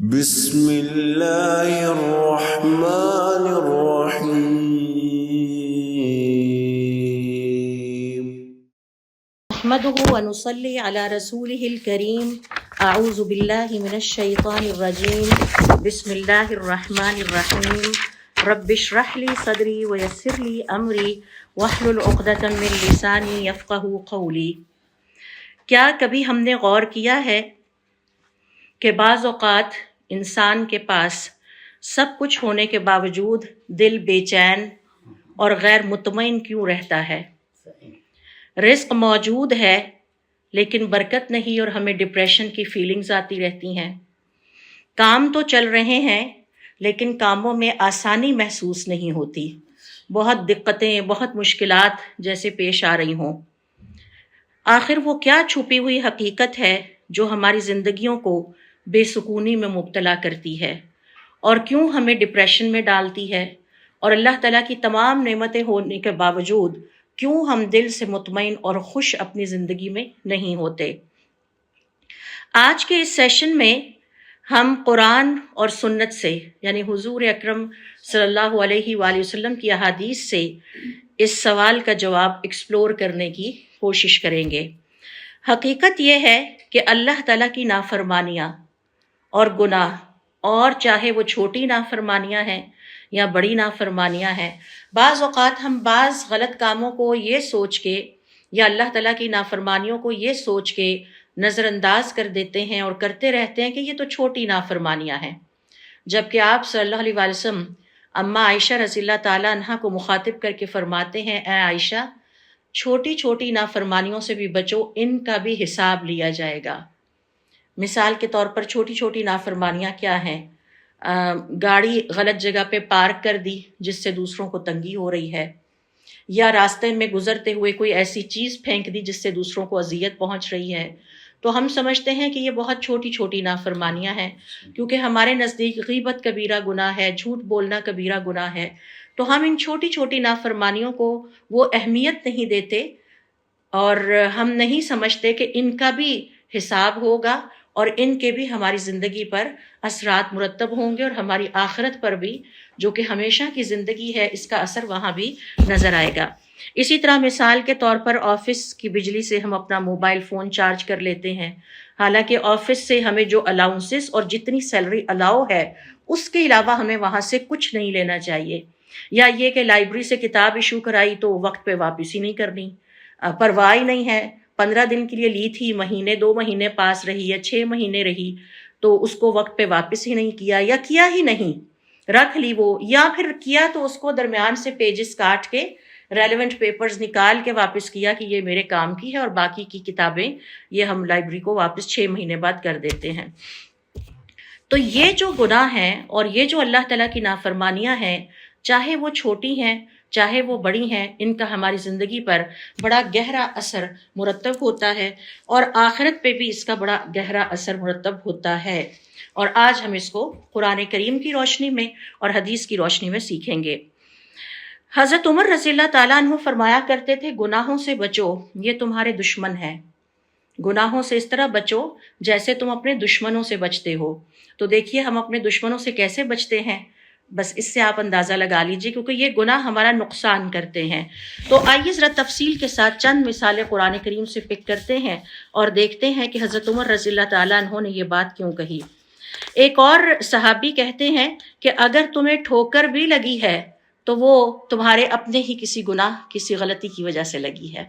بسم اللہ الرحمن الرحیم نحمده ونصلي على رسوله الكريم اعوذ باللہ من الشیطان الرجیم بسم اللہ الرحمن الرحیم رب اشرح لي صدری ویسر لي امری واحلل عقدۃ من لسانی یفقہوا قولی۔ کیا کبھی ہم نے غور کیا ہے کہ بعض اوقات انسان کے پاس سب کچھ ہونے کے باوجود دل بے چین اور غیر مطمئن کیوں رہتا ہے؟ رزق موجود ہے لیکن برکت نہیں اور ہمیں ڈپریشن کی فیلنگز آتی رہتی ہیں۔ کام تو چل رہے ہیں لیکن کاموں میں آسانی محسوس نہیں ہوتی، بہت دقتیں، بہت مشکلات جیسے پیش آ رہی ہوں۔ آخر وہ کیا چھپی ہوئی حقیقت ہے جو ہماری زندگیوں کو بے سکونی میں مبتلا کرتی ہے اور کیوں ہمیں ڈپریشن میں ڈالتی ہے، اور اللہ تعالیٰ کی تمام نعمتیں ہونے کے باوجود کیوں ہم دل سے مطمئن اور خوش اپنی زندگی میں نہیں ہوتے؟ آج کے اس سیشن میں ہم قرآن اور سنت سے، یعنی حضور اکرم صلی اللہ علیہ وآلہ وسلم کی احادیث سے اس سوال کا جواب ایکسپلور کرنے کی کوشش کریں گے۔ حقیقت یہ ہے کہ اللہ تعالیٰ کی نافرمانیاں اور گناہ، اور چاہے وہ چھوٹی نافرمانیاں ہیں یا بڑی نافرمانیاں ہیں، بعض اوقات ہم بعض غلط کاموں کو یہ سوچ کے یا اللہ تعالیٰ کی نافرمانیوں کو یہ سوچ کے نظر انداز کر دیتے ہیں اور کرتے رہتے ہیں کہ یہ تو چھوٹی نافرمانیاں ہیں، جبکہ آپ صلی اللہ علیہ وسلم اماں عائشہ رضی اللہ تعالیٰ عنہا کو مخاطب کر کے فرماتے ہیں، اے عائشہ، چھوٹی چھوٹی نافرمانیوں سے بھی بچو، ان کا بھی حساب لیا جائے گا۔ مثال کے طور پر چھوٹی چھوٹی نافرمانیاں کیا ہیں؟ گاڑی غلط جگہ پہ پارک کر دی جس سے دوسروں کو تنگی ہو رہی ہے، یا راستے میں گزرتے ہوئے کوئی ایسی چیز پھینک دی جس سے دوسروں کو اذیت پہنچ رہی ہے، تو ہم سمجھتے ہیں کہ یہ بہت چھوٹی چھوٹی نافرمانیاں ہیں، کیونکہ ہمارے نزدیک غیبت کبیرہ گناہ ہے، جھوٹ بولنا کبیرہ گناہ ہے، تو ہم ان چھوٹی چھوٹی نافرمانیوں کو وہ اہمیت نہیں دیتے اور ہم نہیں سمجھتے کہ ان کا بھی حساب ہوگا اور ان کے بھی ہماری زندگی پر اثرات مرتب ہوں گے، اور ہماری آخرت پر بھی، جو کہ ہمیشہ کی زندگی ہے، اس کا اثر وہاں بھی نظر آئے گا۔ اسی طرح مثال کے طور پر آفس کی بجلی سے ہم اپنا موبائل فون چارج کر لیتے ہیں، حالانکہ آفس سے ہمیں جو الاؤنسز اور جتنی سیلری الاؤ ہے اس کے علاوہ ہمیں وہاں سے کچھ نہیں لینا چاہیے، یا یہ کہ لائبریری سے کتاب ایشو کرائی تو وقت پہ واپس ہی نہیں کرنی، پرواہ ہی نہیں ہے، 15 دن کے لیے لی تھی، مہینے 2 مہینے پاس رہی یا 6 مہینے رہی تو اس کو وقت پہ واپس ہی نہیں کیا، یا کیا ہی نہیں، رکھ لی وہ، یا پھر کیا تو اس کو درمیان سے پیجز کاٹ کے ریلیونٹ پیپرز نکال کے واپس کیا کہ یہ میرے کام کی ہے، اور باقی کی کتابیں یہ ہم لائبریری کو واپس 6 مہینے بعد کر دیتے ہیں۔ تو یہ جو گناہ ہیں اور یہ جو اللہ تعالیٰ کی نافرمانیاں ہیں، چاہے وہ چھوٹی ہیں چاہے وہ بڑی ہیں، ان کا ہماری زندگی پر بڑا گہرا اثر مرتب ہوتا ہے، اور آخرت پہ بھی اس کا بڑا گہرا اثر مرتب ہوتا ہے، اور آج ہم اس کو قرآن کریم کی روشنی میں اور حدیث کی روشنی میں سیکھیں گے۔ حضرت عمر رضی اللہ تعالیٰ عنہ فرمایا کرتے تھے، گناہوں سے بچو، یہ تمہارے دشمن ہیں۔ گناہوں سے اس طرح بچو جیسے تم اپنے دشمنوں سے بچتے ہو۔ تو دیکھیے ہم اپنے دشمنوں سے کیسے بچتے ہیں، بس اس سے آپ اندازہ لگا لیجئے، کیونکہ یہ گناہ ہمارا نقصان کرتے ہیں۔ تو آئیے ذرا تفصیل کے ساتھ چند مثالیں قرآن کریم سے پک کرتے ہیں اور دیکھتے ہیں کہ حضرت عمر رضی اللہ تعالیٰ عنہ نے یہ بات کیوں کہی۔ ایک اور صحابی کہتے ہیں کہ اگر تمہیں ٹھوکر بھی لگی ہے تو وہ تمہارے اپنے ہی کسی گناہ، کسی غلطی کی وجہ سے لگی ہے،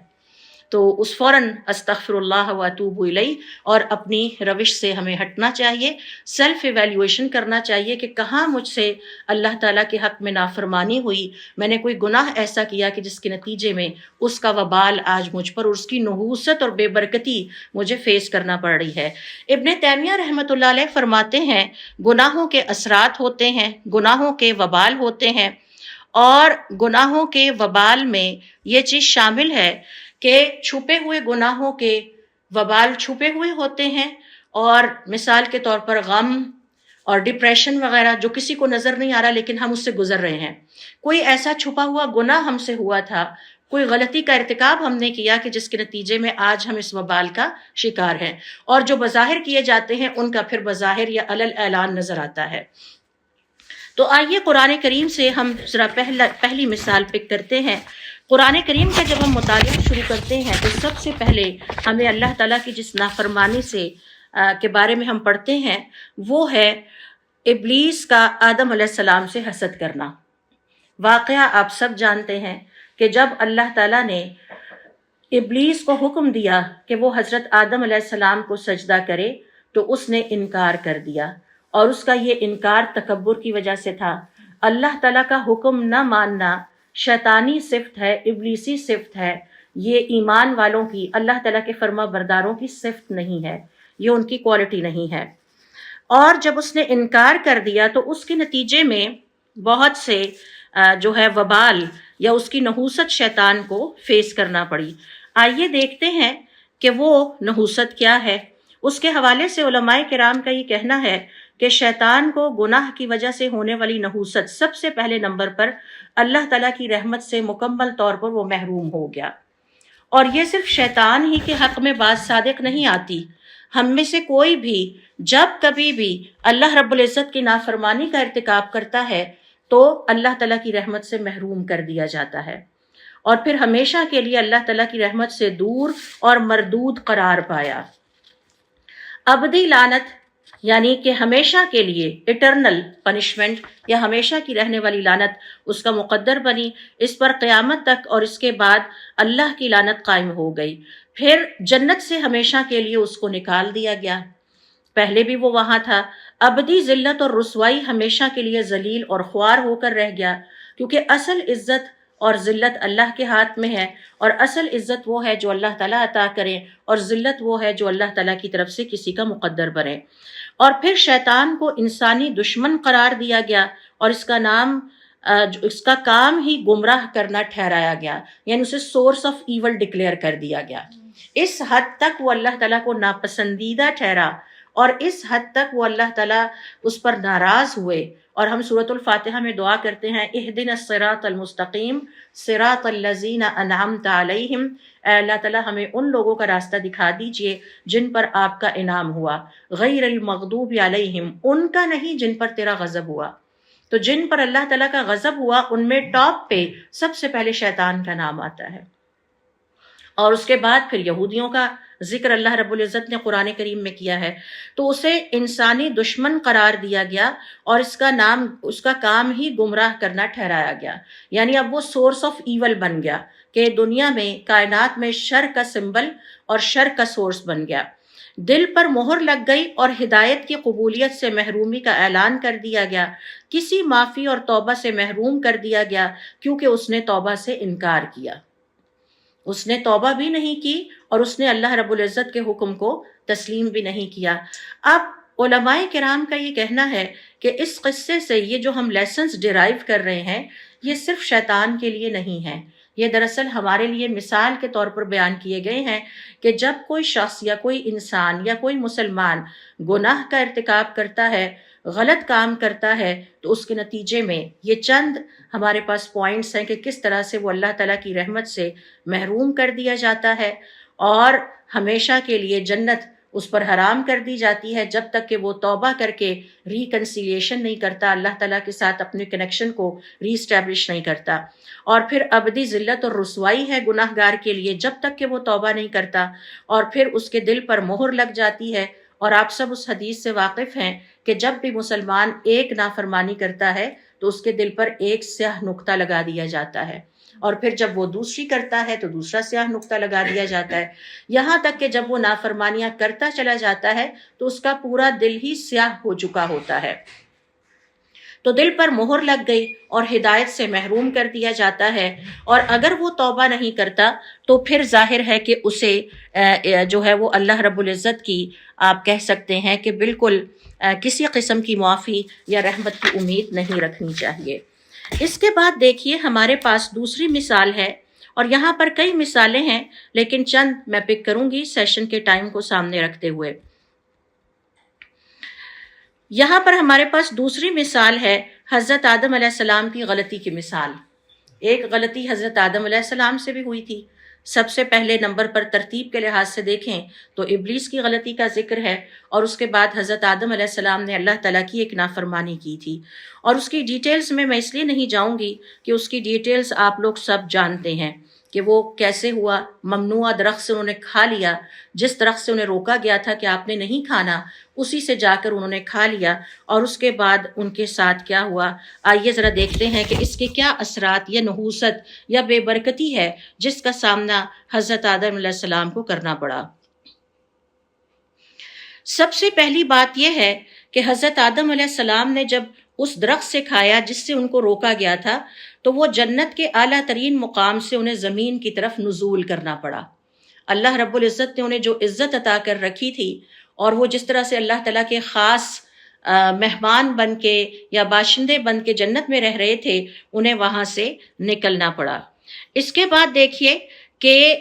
تو اس فوراً استغفر اللہ و اتوب الیہ، اور اپنی روش سے ہمیں ہٹنا چاہیے، سیلف ایویلیویشن کرنا چاہیے کہ کہاں مجھ سے اللہ تعالیٰ کے حق میں نافرمانی ہوئی، میں نے کوئی گناہ ایسا کیا کہ جس کے نتیجے میں اس کا وبال آج مجھ پر اور اس کی نحوست اور بے برکتی مجھے فیس کرنا پڑ رہی ہے۔ ابن تیمیہ رحمۃ اللہ علیہ فرماتے ہیں، گناہوں کے اثرات ہوتے ہیں، گناہوں کے وبال ہوتے ہیں، اور گناہوں کے وبال میں یہ چیز شامل ہے کہ چھپے ہوئے گناہوں کے وبال چھپے ہوئے ہوتے ہیں، اور مثال کے طور پر غم اور ڈپریشن وغیرہ جو کسی کو نظر نہیں آ رہا لیکن ہم اس سے گزر رہے ہیں، کوئی ایسا چھپا ہوا گناہ ہم سے ہوا تھا، کوئی غلطی کا ارتکاب ہم نے کیا کہ جس کے نتیجے میں آج ہم اس وبال کا شکار ہیں، اور جو بظاہر کیے جاتے ہیں ان کا پھر بظاہر یا علل اعلان نظر آتا ہے۔ تو آئیے قرآن کریم سے ہم ذرا پہلی مثال پک کرتے ہیں۔ قرآن کریم کا جب ہم مطالعہ شروع کرتے ہیں تو سب سے پہلے ہمیں اللہ تعالیٰ کی جس نافرمانی کے بارے میں ہم پڑھتے ہیں وہ ہے ابلیس کا آدم علیہ السلام سے حسد کرنا۔ واقعہ آپ سب جانتے ہیں کہ جب اللہ تعالیٰ نے ابلیس کو حکم دیا کہ وہ حضرت آدم علیہ السلام کو سجدہ کرے تو اس نے انکار کر دیا، اور اس کا یہ انکار تکبر کی وجہ سے تھا۔ اللہ تعالیٰ کا حکم نہ ماننا شیطانی صفت ہے، ابلیسی صفت ہے، یہ ایمان والوں کی، اللہ تعالیٰ کے فرما برداروں کی صفت نہیں ہے، یہ ان کی کوالٹی نہیں ہے۔ اور جب اس نے انکار کر دیا تو اس کے نتیجے میں بہت سے جو ہے وبال یا اس کی نحوست شیطان کو فیس کرنا پڑی۔ آئیے دیکھتے ہیں کہ وہ نحوست کیا ہے۔ اس کے حوالے سے علماء کرام کا یہ کہنا ہے کہ شیطان کو گناہ کی وجہ سے ہونے والی نحوست سب سے پہلے نمبر پر اللہ تعالیٰ کی رحمت سے مکمل طور پر وہ محروم ہو گیا۔ اور یہ صرف شیطان ہی کے حق میں بات صادق نہیں آتی، ہم میں سے کوئی بھی جب کبھی بھی اللہ رب العزت کی نافرمانی کا ارتکاب کرتا ہے تو اللہ تعالیٰ کی رحمت سے محروم کر دیا جاتا ہے، اور پھر ہمیشہ کے لیے اللہ تعالیٰ کی رحمت سے دور اور مردود قرار پایا۔ ابدی لعنت یعنی کہ ہمیشہ کے لیے اٹرنل پنشمنٹ یا ہمیشہ کی رہنے والی لعنت اس کا مقدر بنی، اس پر قیامت تک، اور اس کے بعد اللہ کی لعنت قائم ہو گئی۔ پھر جنت سے ہمیشہ کے لیے اس کو نکال دیا گیا، پہلے بھی وہ وہاں تھا۔ ابدی ذلت اور رسوائی، ہمیشہ کے لیے ذلیل اور خوار ہو کر رہ گیا، کیونکہ اصل عزت اور ذلت اللہ کے ہاتھ میں ہے، اور اصل عزت وہ ہے جو اللہ تعالیٰ عطا کرے، اور ذلت وہ ہے جو اللہ تعالیٰ کی طرف سے کسی کا مقدر بنے۔ اور پھر شیطان کو انسانی دشمن قرار دیا گیا، اور اس کا کام ہی گمراہ کرنا ٹھہرایا گیا، یعنی اسے سورس آف ایول ڈکلیئر کر دیا گیا۔ اس حد تک وہ اللہ تعالیٰ کو ناپسندیدہ ٹھہرا، اور اس حد تک وہ اللہ تعالیٰ اس پر ناراض ہوئے۔ اور ہم سورۃ الفاتحہ میں دعا کرتے ہیں، اہدنا الصراط المستقیم صراط الذین انعمت علیہم، اے اللہ تعالیٰ ہمیں ان لوگوں کا راستہ دکھا دیجئے جن پر آپ کا انعام ہوا، غیر المغضوب علیہم، ان کا نہیں جن پر تیرا غضب ہوا۔ تو جن پر اللہ تعالیٰ کا غضب ہوا ان میں ٹاپ پہ سب سے پہلے شیطان کا نام آتا ہے، اور اس کے بعد پھر یہودیوں کا ذکر اللہ رب العزت نے قرآن کریم میں کیا ہے۔ تو اسے انسانی دشمن قرار دیا گیا، اور اس کا کام ہی گمراہ کرنا ٹھہرایا گیا، یعنی اب وہ سورس آف ایول بن گیا کہ دنیا میں، کائنات میں شر کا سمبل اور شر کا سورس بن گیا۔ دل پر مہر لگ گئی اور ہدایت کی قبولیت سے محرومی کا اعلان کر دیا گیا، کسی معافی اور توبہ سے محروم کر دیا گیا، کیونکہ اس نے توبہ سے انکار کیا، اس نے توبہ بھی نہیں کی، اور اس نے اللہ رب العزت کے حکم کو تسلیم بھی نہیں کیا۔ اب علماء کرام کا یہ کہنا ہے کہ اس قصے سے یہ جو ہم لیسنز ڈیرائیو کر رہے ہیں یہ صرف شیطان کے لیے نہیں ہے، یہ دراصل ہمارے لیے مثال کے طور پر بیان کیے گئے ہیں کہ جب کوئی شخص یا کوئی انسان یا کوئی مسلمان گناہ کا ارتکاب کرتا ہے، غلط کام کرتا ہے، تو اس کے نتیجے میں یہ چند ہمارے پاس پوائنٹس ہیں کہ کس طرح سے وہ اللہ تعالیٰ کی رحمت سے محروم کر دیا جاتا ہے، اور ہمیشہ کے لیے جنت اس پر حرام کر دی جاتی ہے جب تک کہ وہ توبہ کر کے ریکنسیلیشن نہیں کرتا، اللہ تعالیٰ کے ساتھ اپنے کنیکشن کو ری اسٹیبلش نہیں کرتا۔ اور پھر ابدی ذلت اور رسوائی ہے گناہ گار کے لیے جب تک کہ وہ توبہ نہیں کرتا، اور پھر اس کے دل پر مہر لگ جاتی ہے۔ اور آپ سب اس حدیث سے واقف ہیں کہ جب بھی مسلمان ایک نافرمانی کرتا ہے تو اس کے دل پر ایک سیاہ نقطہ لگا دیا جاتا ہے، اور پھر جب وہ دوسری کرتا ہے تو دوسرا سیاہ نقطہ لگا دیا جاتا ہے، یہاں تک کہ جب وہ نافرمانیاں کرتا چلا جاتا ہے تو اس کا پورا دل ہی سیاہ ہو چکا ہوتا ہے۔ تو دل پر مہر لگ گئی اور ہدایت سے محروم کر دیا جاتا ہے، اور اگر وہ توبہ نہیں کرتا تو پھر ظاہر ہے کہ اسے جو ہے وہ اللہ رب العزت کی آپ کہہ سکتے ہیں کہ بالکل کسی قسم کی معافی یا رحمت کی امید نہیں رکھنی چاہیے۔ اس کے بعد دیکھیے ہمارے پاس دوسری مثال ہے، اور یہاں پر کئی مثالیں ہیں لیکن چند میں پک کروں گی سیشن کے ٹائم کو سامنے رکھتے ہوئے۔ یہاں پر ہمارے پاس دوسری مثال ہے حضرت آدم علیہ السلام کی غلطی کی مثال۔ ایک غلطی حضرت آدم علیہ السلام سے بھی ہوئی تھی۔ سب سے پہلے نمبر پر ترتیب کے لحاظ سے دیکھیں تو ابلیس کی غلطی کا ذکر ہے، اور اس کے بعد حضرت آدم علیہ السلام نے اللہ تعالیٰ کی ایک نافرمانی کی تھی، اور اس کی ڈیٹیلز میں اس لیے نہیں جاؤں گی کہ اس کی ڈیٹیلز آپ لوگ سب جانتے ہیں کہ وہ کیسے ہوا۔ ممنوع درخت سے انہوں نے کھا لیا، جس درخت سے انہیں روکا گیا تھا کہ آپ نے نہیں کھانا، اسی سے جا کر انہوں نے کھا لیا، اور اس کے بعد ان کے ساتھ کیا ہوا، آئیے ذرا دیکھتے ہیں کہ اس کے کیا اثرات یا نحوست یا بے برکتی ہے جس کا سامنا حضرت آدم علیہ السلام کو کرنا پڑا۔ سب سے پہلی بات یہ ہے کہ حضرت آدم علیہ السلام نے جب اس درخت سے کھایا جس سے ان کو روکا گیا تھا، تو وہ جنت کے اعلیٰ ترین مقام سے انہیں زمین کی طرف نزول کرنا پڑا۔ اللہ رب العزت نے انہیں جو عزت عطا کر رکھی تھی، اور وہ جس طرح سے اللہ تعالیٰ کے خاص مہمان بن کے یا باشندے بن کے جنت میں رہ رہے تھے، انہیں وہاں سے نکلنا پڑا۔ اس کے بعد دیکھیے کہ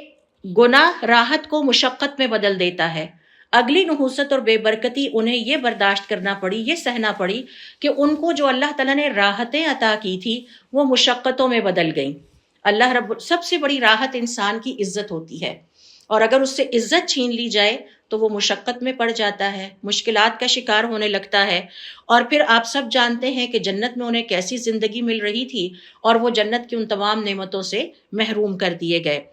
گناہ راحت کو مشقت میں بدل دیتا ہے۔ اگلی نحوست اور بے برکتی انہیں یہ برداشت کرنا پڑی، یہ سہنا پڑی کہ ان کو جو اللہ تعالیٰ نے راحتیں عطا کی تھی وہ مشقتوں میں بدل گئیں۔ سب سے بڑی راحت انسان کی عزت ہوتی ہے، اور اگر اس سے عزت چھین لی جائے تو وہ مشقت میں پڑ جاتا ہے، مشکلات کا شکار ہونے لگتا ہے، اور پھر آپ سب جانتے ہیں کہ جنت میں انہیں کیسی زندگی مل رہی تھی، اور وہ جنت کی ان تمام نعمتوں سے محروم کر دیے گئے۔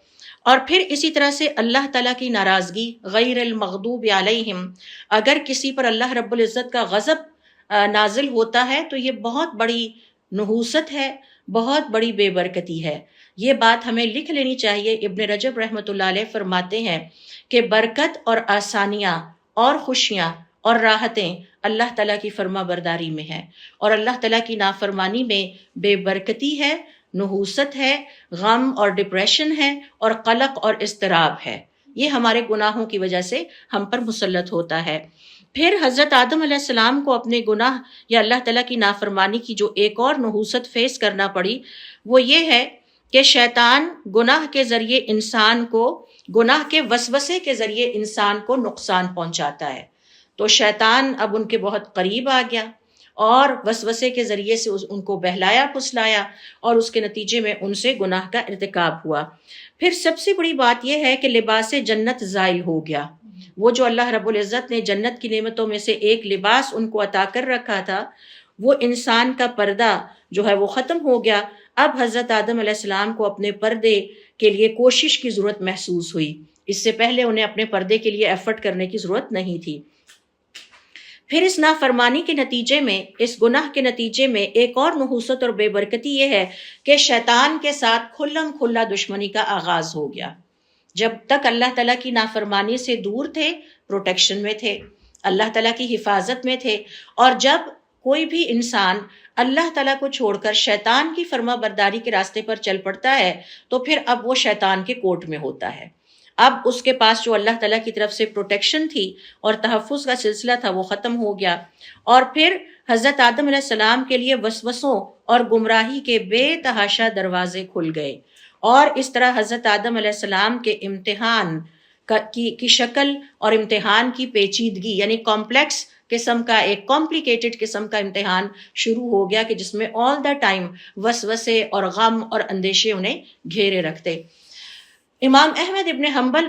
اور پھر اسی طرح سے اللہ تعالیٰ کی ناراضگی، غیر المغضوب علیہم، اگر کسی پر اللہ رب العزت کا غضب نازل ہوتا ہے تو یہ بہت بڑی نحوست ہے، بہت بڑی بے برکتی ہے۔ یہ بات ہمیں لکھ لینی چاہیے۔ ابن رجب رحمۃ اللہ علیہ فرماتے ہیں کہ برکت اور آسانیاں اور خوشیاں اور راحتیں اللہ تعالیٰ کی فرما برداری میں ہے، اور اللہ تعالیٰ کی نافرمانی میں بے برکتی ہے، نحوست ہے، غم اور ڈپریشن ہے، اور قلق اور اضطراب ہے۔ یہ ہمارے گناہوں کی وجہ سے ہم پر مسلط ہوتا ہے۔ پھر حضرت آدم علیہ السلام کو اپنے گناہ یا اللہ تعالیٰ کی نافرمانی کی جو ایک اور نحوست فیس کرنا پڑی، وہ یہ ہے کہ شیطان گناہ کے ذریعے انسان کو، گناہ کے وسوسے کے ذریعے انسان کو نقصان پہنچاتا ہے۔ تو شیطان اب ان کے بہت قریب آ گیا، اور وسوسے کے ذریعے سے ان کو بہلایا پھسلایا، اور اس کے نتیجے میں ان سے گناہ کا ارتکاب ہوا۔ پھر سب سے بڑی بات یہ ہے کہ لباس جنت زائل ہو گیا۔ وہ جو اللہ رب العزت نے جنت کی نعمتوں میں سے ایک لباس ان کو عطا کر رکھا تھا، وہ انسان کا پردہ جو ہے وہ ختم ہو گیا۔ اب حضرت آدم علیہ السلام کو اپنے پردے کے لیے کوشش کی ضرورت محسوس ہوئی، اس سے پہلے انہیں اپنے پردے کے لیے ایفرٹ کرنے کی ضرورت نہیں تھی۔ پھر اس نافرمانی کے نتیجے میں، اس گناہ کے نتیجے میں ایک اور نحوست اور بے برکتی یہ ہے کہ شیطان کے ساتھ کھلم کھلا دشمنی کا آغاز ہو گیا۔ جب تک اللہ تعالیٰ کی نافرمانی سے دور تھے، پروٹیکشن میں تھے، اللہ تعالیٰ کی حفاظت میں تھے، اور جب کوئی بھی انسان اللہ تعالیٰ کو چھوڑ کر شیطان کی فرما برداری کے راستے پر چل پڑتا ہے تو پھر اب وہ شیطان کے کوٹ میں ہوتا ہے۔ اب اس کے پاس جو اللہ تعالیٰ کی طرف سے پروٹیکشن تھی اور تحفظ کا سلسلہ تھا وہ ختم ہو گیا، اور پھر حضرت آدم علیہ السلام کے لیے وسوسوں اور گمراہی کے بے تحاشا دروازے کھل گئے، اور اس طرح حضرت آدم علیہ السلام کے امتحان کی شکل اور امتحان کی پیچیدگی، یعنی کمپلیکس قسم کا، ایک کمپلیکیٹڈ قسم کا امتحان شروع ہو گیا کہ جس میں آل دا ٹائم وسوسے اور غم اور اندیشے انہیں گھیرے رکھتے۔ امام احمد ابن حنبل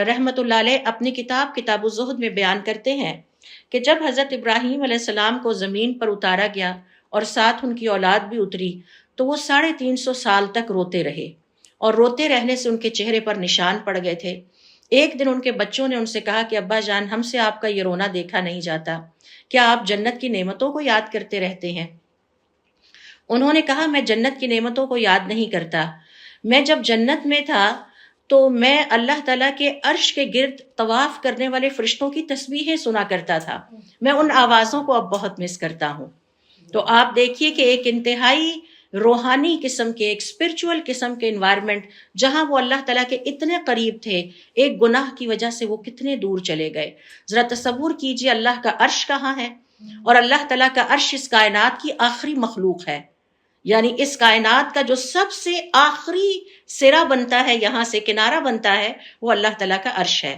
رحمۃ اللہ علیہ اپنی کتاب الزہد میں بیان کرتے ہیں کہ جب حضرت ابراہیم علیہ السلام کو زمین پر اتارا گیا اور ساتھ ان کی اولاد بھی اتری، تو وہ 350 سال تک روتے رہے، اور روتے رہنے سے ان کے چہرے پر نشان پڑ گئے تھے۔ ایک دن ان کے بچوں نے ان سے کہا کہ ابا جان، ہم سے آپ کا یہ رونا دیکھا نہیں جاتا، کیا آپ جنت کی نعمتوں کو یاد کرتے رہتے ہیں؟ انہوں نے کہا، میں جنت کی نعمتوں کو یاد نہیں کرتا، میں جب جنت میں تھا تو میں اللہ تعالیٰ کے عرش کے گرد طواف کرنے والے فرشتوں کی تسبیحیں سنا کرتا تھا، میں ان آوازوں کو اب بہت مس کرتا ہوں۔ تو آپ دیکھیے کہ ایک انتہائی روحانی قسم کے، ایک اسپرچول قسم کے انوائرمنٹ، جہاں وہ اللہ تعالیٰ کے اتنے قریب تھے، ایک گناہ کی وجہ سے وہ کتنے دور چلے گئے۔ ذرا تصور کیجئے اللہ کا عرش کہاں ہے، اور اللہ تعالیٰ کا عرش اس کائنات کی آخری مخلوق ہے، یعنی اس کائنات کا جو سب سے آخری سرا بنتا ہے، یہاں سے کنارہ بنتا ہے، وہ اللہ تعالیٰ کا عرش ہے،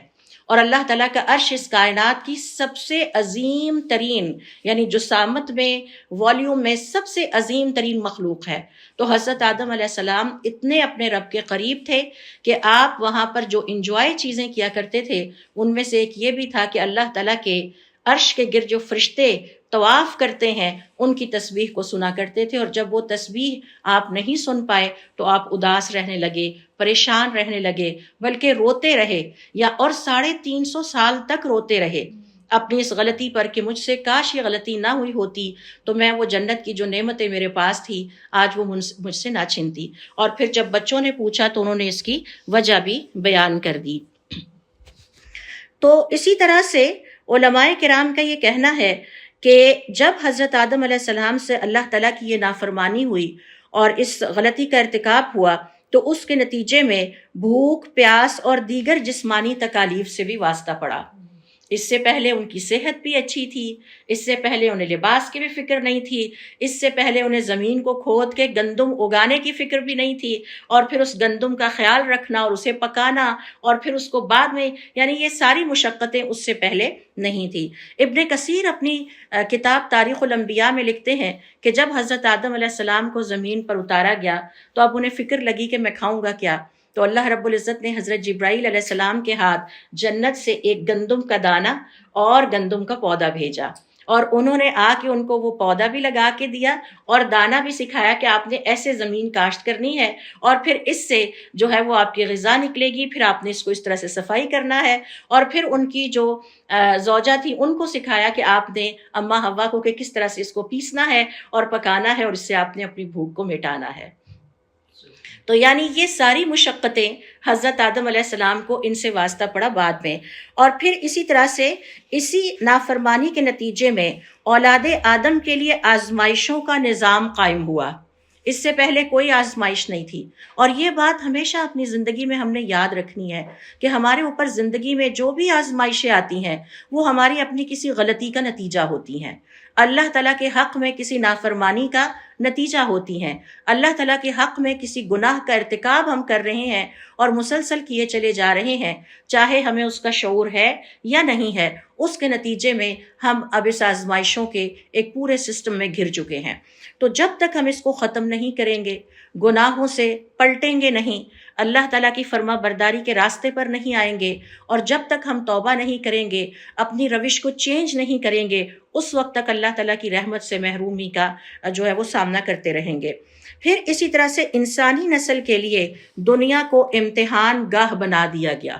اور اللہ تعالیٰ کا عرش اس کائنات کی سب سے عظیم ترین، یعنی جسامت میں، والیوم میں سب سے عظیم ترین مخلوق ہے۔ تو حضرت آدم علیہ السلام اتنے اپنے رب کے قریب تھے کہ آپ وہاں پر جو انجوائے چیزیں کیا کرتے تھے ان میں سے ایک یہ بھی تھا کہ اللہ تعالیٰ کے عرش کے گرد جو فرشتے طواف کرتے ہیں ان کی تسبیح کو سنا کرتے تھے، اور جب وہ تسبیح آپ نہیں سن پائے تو آپ اداس رہنے لگے، پریشان رہنے لگے، بلکہ روتے رہے، یا اور 350 سال تک روتے رہے اپنی اس غلطی پر کہ مجھ سے کاش یہ غلطی نہ ہوئی ہوتی تو میں وہ جنت کی جو نعمتیں میرے پاس تھی آج وہ مجھ سے نہ چھنتی۔ اور پھر جب بچوں نے پوچھا تو انہوں نے اس کی وجہ بھی بیان کر دی۔ تو اسی طرح سے علماء کرام کا یہ کہنا ہے کہ جب حضرت آدم علیہ السلام سے اللہ تعالیٰ کی یہ نافرمانی ہوئی اور اس غلطی کا ارتکاب ہوا تو اس کے نتیجے میں بھوک، پیاس اور دیگر جسمانی تکالیف سے بھی واسطہ پڑا۔ اس سے پہلے ان کی صحت بھی اچھی تھی، اس سے پہلے انہیں لباس کی بھی فکر نہیں تھی، اس سے پہلے انہیں زمین کو کھود کے گندم اگانے کی فکر بھی نہیں تھی، اور پھر اس گندم کا خیال رکھنا اور اسے پکانا اور پھر اس کو بعد میں، یعنی یہ ساری مشقتیں اس سے پہلے نہیں تھی۔ ابن کثیر اپنی کتاب تاریخ الانبیاء میں لکھتے ہیں کہ جب حضرت آدم علیہ السلام کو زمین پر اتارا گیا تو اب انہیں فکر لگی کہ میں کھاؤں گا کیا، تو اللہ رب العزت نے حضرت جبرائیل علیہ السلام کے ہاتھ جنت سے ایک گندم کا دانہ اور گندم کا پودا بھیجا، اور انہوں نے آ کے ان کو وہ پودا بھی لگا کے دیا اور دانہ بھی سکھایا کہ آپ نے ایسے زمین کاشت کرنی ہے اور پھر اس سے جو ہے وہ آپ کی غذا نکلے گی، پھر آپ نے اس کو اس طرح سے صفائی کرنا ہے، اور پھر ان کی جو زوجہ تھی ان کو سکھایا کہ آپ نے اماں حوا کو کہ کس طرح سے اس کو پیسنا ہے اور پکانا ہے اور اس سے آپ نے اپنی بھوک کو مٹانا ہے۔ تو یعنی یہ ساری مشقتیں حضرت آدم علیہ السلام کو ان سے واسطہ پڑا بعد میں، اور پھر اسی طرح سے اسی نافرمانی کے نتیجے میں اولاد آدم کے لیے آزمائشوں کا نظام قائم ہوا۔ اس سے پہلے کوئی آزمائش نہیں تھی، اور یہ بات ہمیشہ اپنی زندگی میں ہم نے یاد رکھنی ہے کہ ہمارے اوپر زندگی میں جو بھی آزمائشیں آتی ہیں وہ ہماری اپنی کسی غلطی کا نتیجہ ہوتی ہیں، اللہ تعالیٰ کے حق میں کسی نافرمانی کا نتیجہ ہوتی ہیں، اللہ تعالیٰ کے حق میں کسی گناہ کا ارتکاب ہم کر رہے ہیں اور مسلسل کیے چلے جا رہے ہیں، چاہے ہمیں اس کا شعور ہے یا نہیں ہے، اس کے نتیجے میں ہم اب اس آزمائشوں کے ایک پورے سسٹم میں گھر چکے ہیں۔ تو جب تک ہم اس کو ختم نہیں کریں گے، گناہوں سے پلٹیں گے نہیں، اللہ تعالیٰ کی فرما برداری کے راستے پر نہیں آئیں گے، اور جب تک ہم توبہ نہیں کریں گے، اپنی روش کو چینج نہیں کریں گے، اس وقت تک اللہ تعالیٰ کی رحمت سے محرومی کا جو ہے وہ سامنا کرتے رہیں گے۔ پھر اسی طرح سے انسانی نسل کے لیے دنیا کو امتحان گاہ بنا دیا گیا۔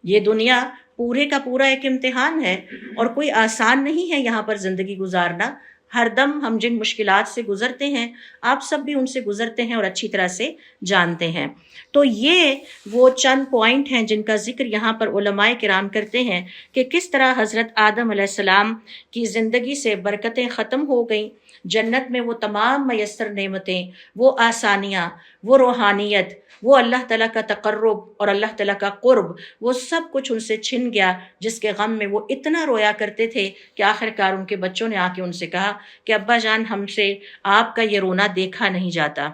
یہ دنیا پورے کا پورا ایک امتحان ہے اور کوئی آسان نہیں ہے یہاں پر زندگی گزارنا۔ ہر دم ہم جن مشکلات سے گزرتے ہیں آپ سب بھی ان سے گزرتے ہیں اور اچھی طرح سے جانتے ہیں۔ تو یہ وہ چند پوائنٹ ہیں جن کا ذکر یہاں پر علماء کرام کرتے ہیں کہ کس طرح حضرت آدم علیہ السلام کی زندگی سے برکتیں ختم ہو گئیں، جنت میں وہ تمام میسر نعمتیں، وہ آسانیاں، وہ روحانیت، وہ اللہ تعالیٰ کا تقرب اور اللہ تعالیٰ کا قرب، وہ سب کچھ ان سے چھن گیا، جس کے غم میں وہ اتنا رویا کرتے تھے کہ آخر کار ان کے بچوں نے آ کے ان سے کہا کہ ابا جان ہم سے آپ کا یہ رونا دیکھا نہیں جاتا۔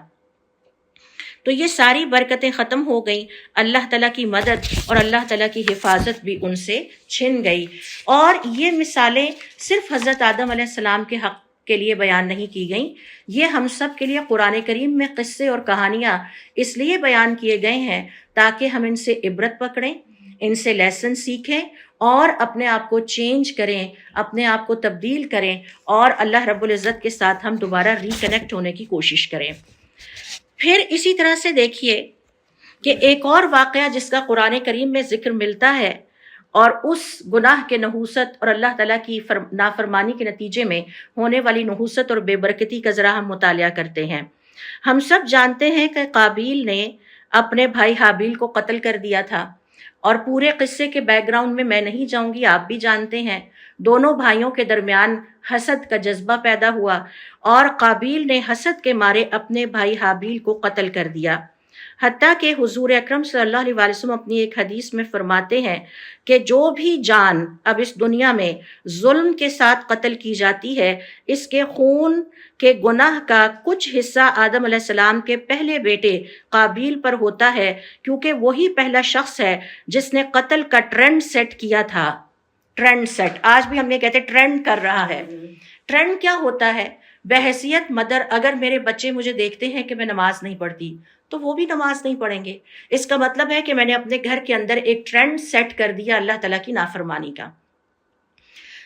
تو یہ ساری برکتیں ختم ہو گئیں، اللہ تعالیٰ کی مدد اور اللہ تعالیٰ کی حفاظت بھی ان سے چھن گئی۔ اور یہ مثالیں صرف حضرت آدم علیہ السلام کے حق کے لیے بیان نہیں کی گئیں، یہ ہم سب کے لیے قرآن کریم میں قصے اور کہانیاں اس لیے بیان کیے گئے ہیں تاکہ ہم ان سے عبرت پکڑیں، ان سے لیسن سیکھیں اور اپنے آپ کو چینج کریں، اپنے آپ کو تبدیل کریں، اور اللہ رب العزت کے ساتھ ہم دوبارہ ریکنیکٹ ہونے کی کوشش کریں۔ پھر اسی طرح سے دیکھیے کہ ایک اور واقعہ جس کا قرآن کریم میں ذکر ملتا ہے، اور اس گناہ کے نحوست اور اللہ تعالیٰ کی نافرمانی کے نتیجے میں ہونے والی نحوست اور بے برکتی کا ذرا ہم مطالعہ کرتے ہیں۔ ہم سب جانتے ہیں کہ قابیل نے اپنے بھائی حابیل کو قتل کر دیا تھا، اور پورے قصے کے بیک گراؤنڈ میں میں نہیں جاؤں گی، آپ بھی جانتے ہیں۔ دونوں بھائیوں کے درمیان حسد کا جذبہ پیدا ہوا، اور قابیل نے حسد کے مارے اپنے بھائی حابیل کو قتل کر دیا۔ حتیٰ کہ حضور اکرم صلی اللہ علیہ وسلم اپنی ایک حدیث میں فرماتے ہیں کہ جو بھی جان اب اس دنیا میں ظلم کے ساتھ قتل کی جاتی ہے، اس کے خون کے گناہ کا کچھ حصہ آدم علیہ السلام کے پہلے بیٹے قابیل پر ہوتا ہے، کیونکہ وہی پہلا شخص ہے جس نے قتل کا ٹرینڈ سیٹ کیا تھا۔ ٹرینڈ سیٹ، آج بھی ہم یہ کہتے ہیں ٹرینڈ کر رہا ہے۔ ٹرینڈ کیا ہوتا ہے؟ بحیثیت مدر، اگر میرے بچے مجھے دیکھتے ہیں کہ میں نماز نہیں پڑھتی تو وہ بھی نماز نہیں پڑھیں گے۔ اس کا مطلب ہے کہ میں نے اپنے گھر کے اندر ایک ٹرینڈ سیٹ کر دیا اللہ تعالیٰ کی نافرمانی کا۔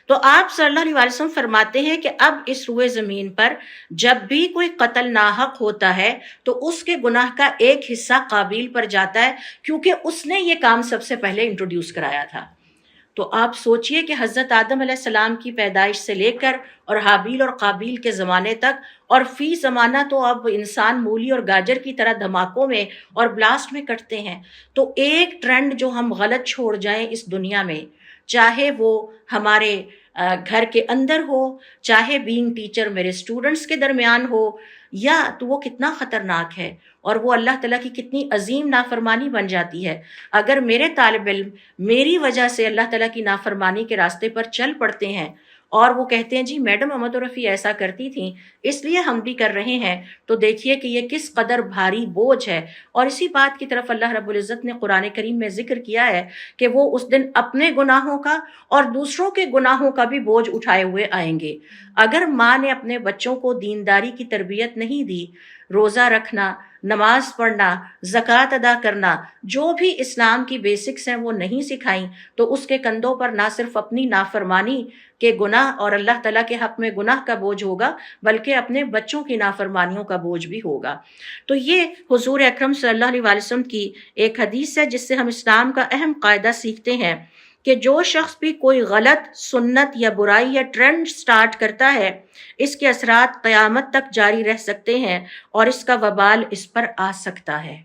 تو آپ صلی اللہ علیہ وسلم فرماتے ہیں کہ اب اس روئے زمین پر جب بھی کوئی قتل ناحق ہوتا ہے تو اس کے گناہ کا ایک حصہ قابیل پر جاتا ہے، کیونکہ اس نے یہ کام سب سے پہلے انٹروڈیوس کرایا تھا۔ تو آپ سوچئے کہ حضرت آدم علیہ السلام کی پیدائش سے لے کر اور حابیل اور قابیل کے زمانے تک، اور فی زمانہ تو اب انسان مولی اور گاجر کی طرح دھماکوں میں اور بلاسٹ میں کٹتے ہیں، تو ایک ٹرینڈ جو ہم غلط چھوڑ جائیں اس دنیا میں، چاہے وہ ہمارے گھر کے اندر ہو، چاہے بینگ ٹیچر میرے اسٹوڈنٹس کے درمیان ہو، یا تو وہ کتنا خطرناک ہے اور وہ اللہ تعالیٰ کی کتنی عظیم نافرمانی بن جاتی ہے۔ اگر میرے طالب علم میری وجہ سے اللہ تعالیٰ کی نافرمانی کے راستے پر چل پڑتے ہیں اور وہ کہتے ہیں جی میڈم احمد رفیع ایسا کرتی تھیں اس لیے ہم بھی کر رہے ہیں، تو دیکھیے کہ یہ کس قدر بھاری بوجھ ہے۔ اور اسی بات کی طرف اللہ رب العزت نے قرآن کریم میں ذکر کیا ہے کہ وہ اس دن اپنے گناہوں کا اور دوسروں کے گناہوں کا بھی بوجھ اٹھائے ہوئے آئیں گے۔ اگر ماں نے اپنے بچوں کو دینداری کی تربیت نہیں دی، روزہ رکھنا، نماز پڑھنا، زکوٰۃ ادا کرنا، جو بھی اسلام کی بیسکس ہیں وہ نہیں سکھائیں، تو اس کے کندھوں پر نہ صرف اپنی نافرمانی کے گناہ اور اللہ تعالیٰ کے حق میں گناہ کا بوجھ ہوگا، بلکہ اپنے بچوں کی نافرمانیوں کا بوجھ بھی ہوگا۔ تو یہ حضور اکرم صلی اللہ علیہ وسلم کی ایک حدیث ہے جس سے ہم اسلام کا اہم قاعدہ سیکھتے ہیں کہ جو شخص بھی کوئی غلط سنت یا برائی یا ٹرینڈ سٹارٹ کرتا ہے، اس کے اثرات قیامت تک جاری رہ سکتے ہیں اور اس کا وبال اس پر آ سکتا ہے۔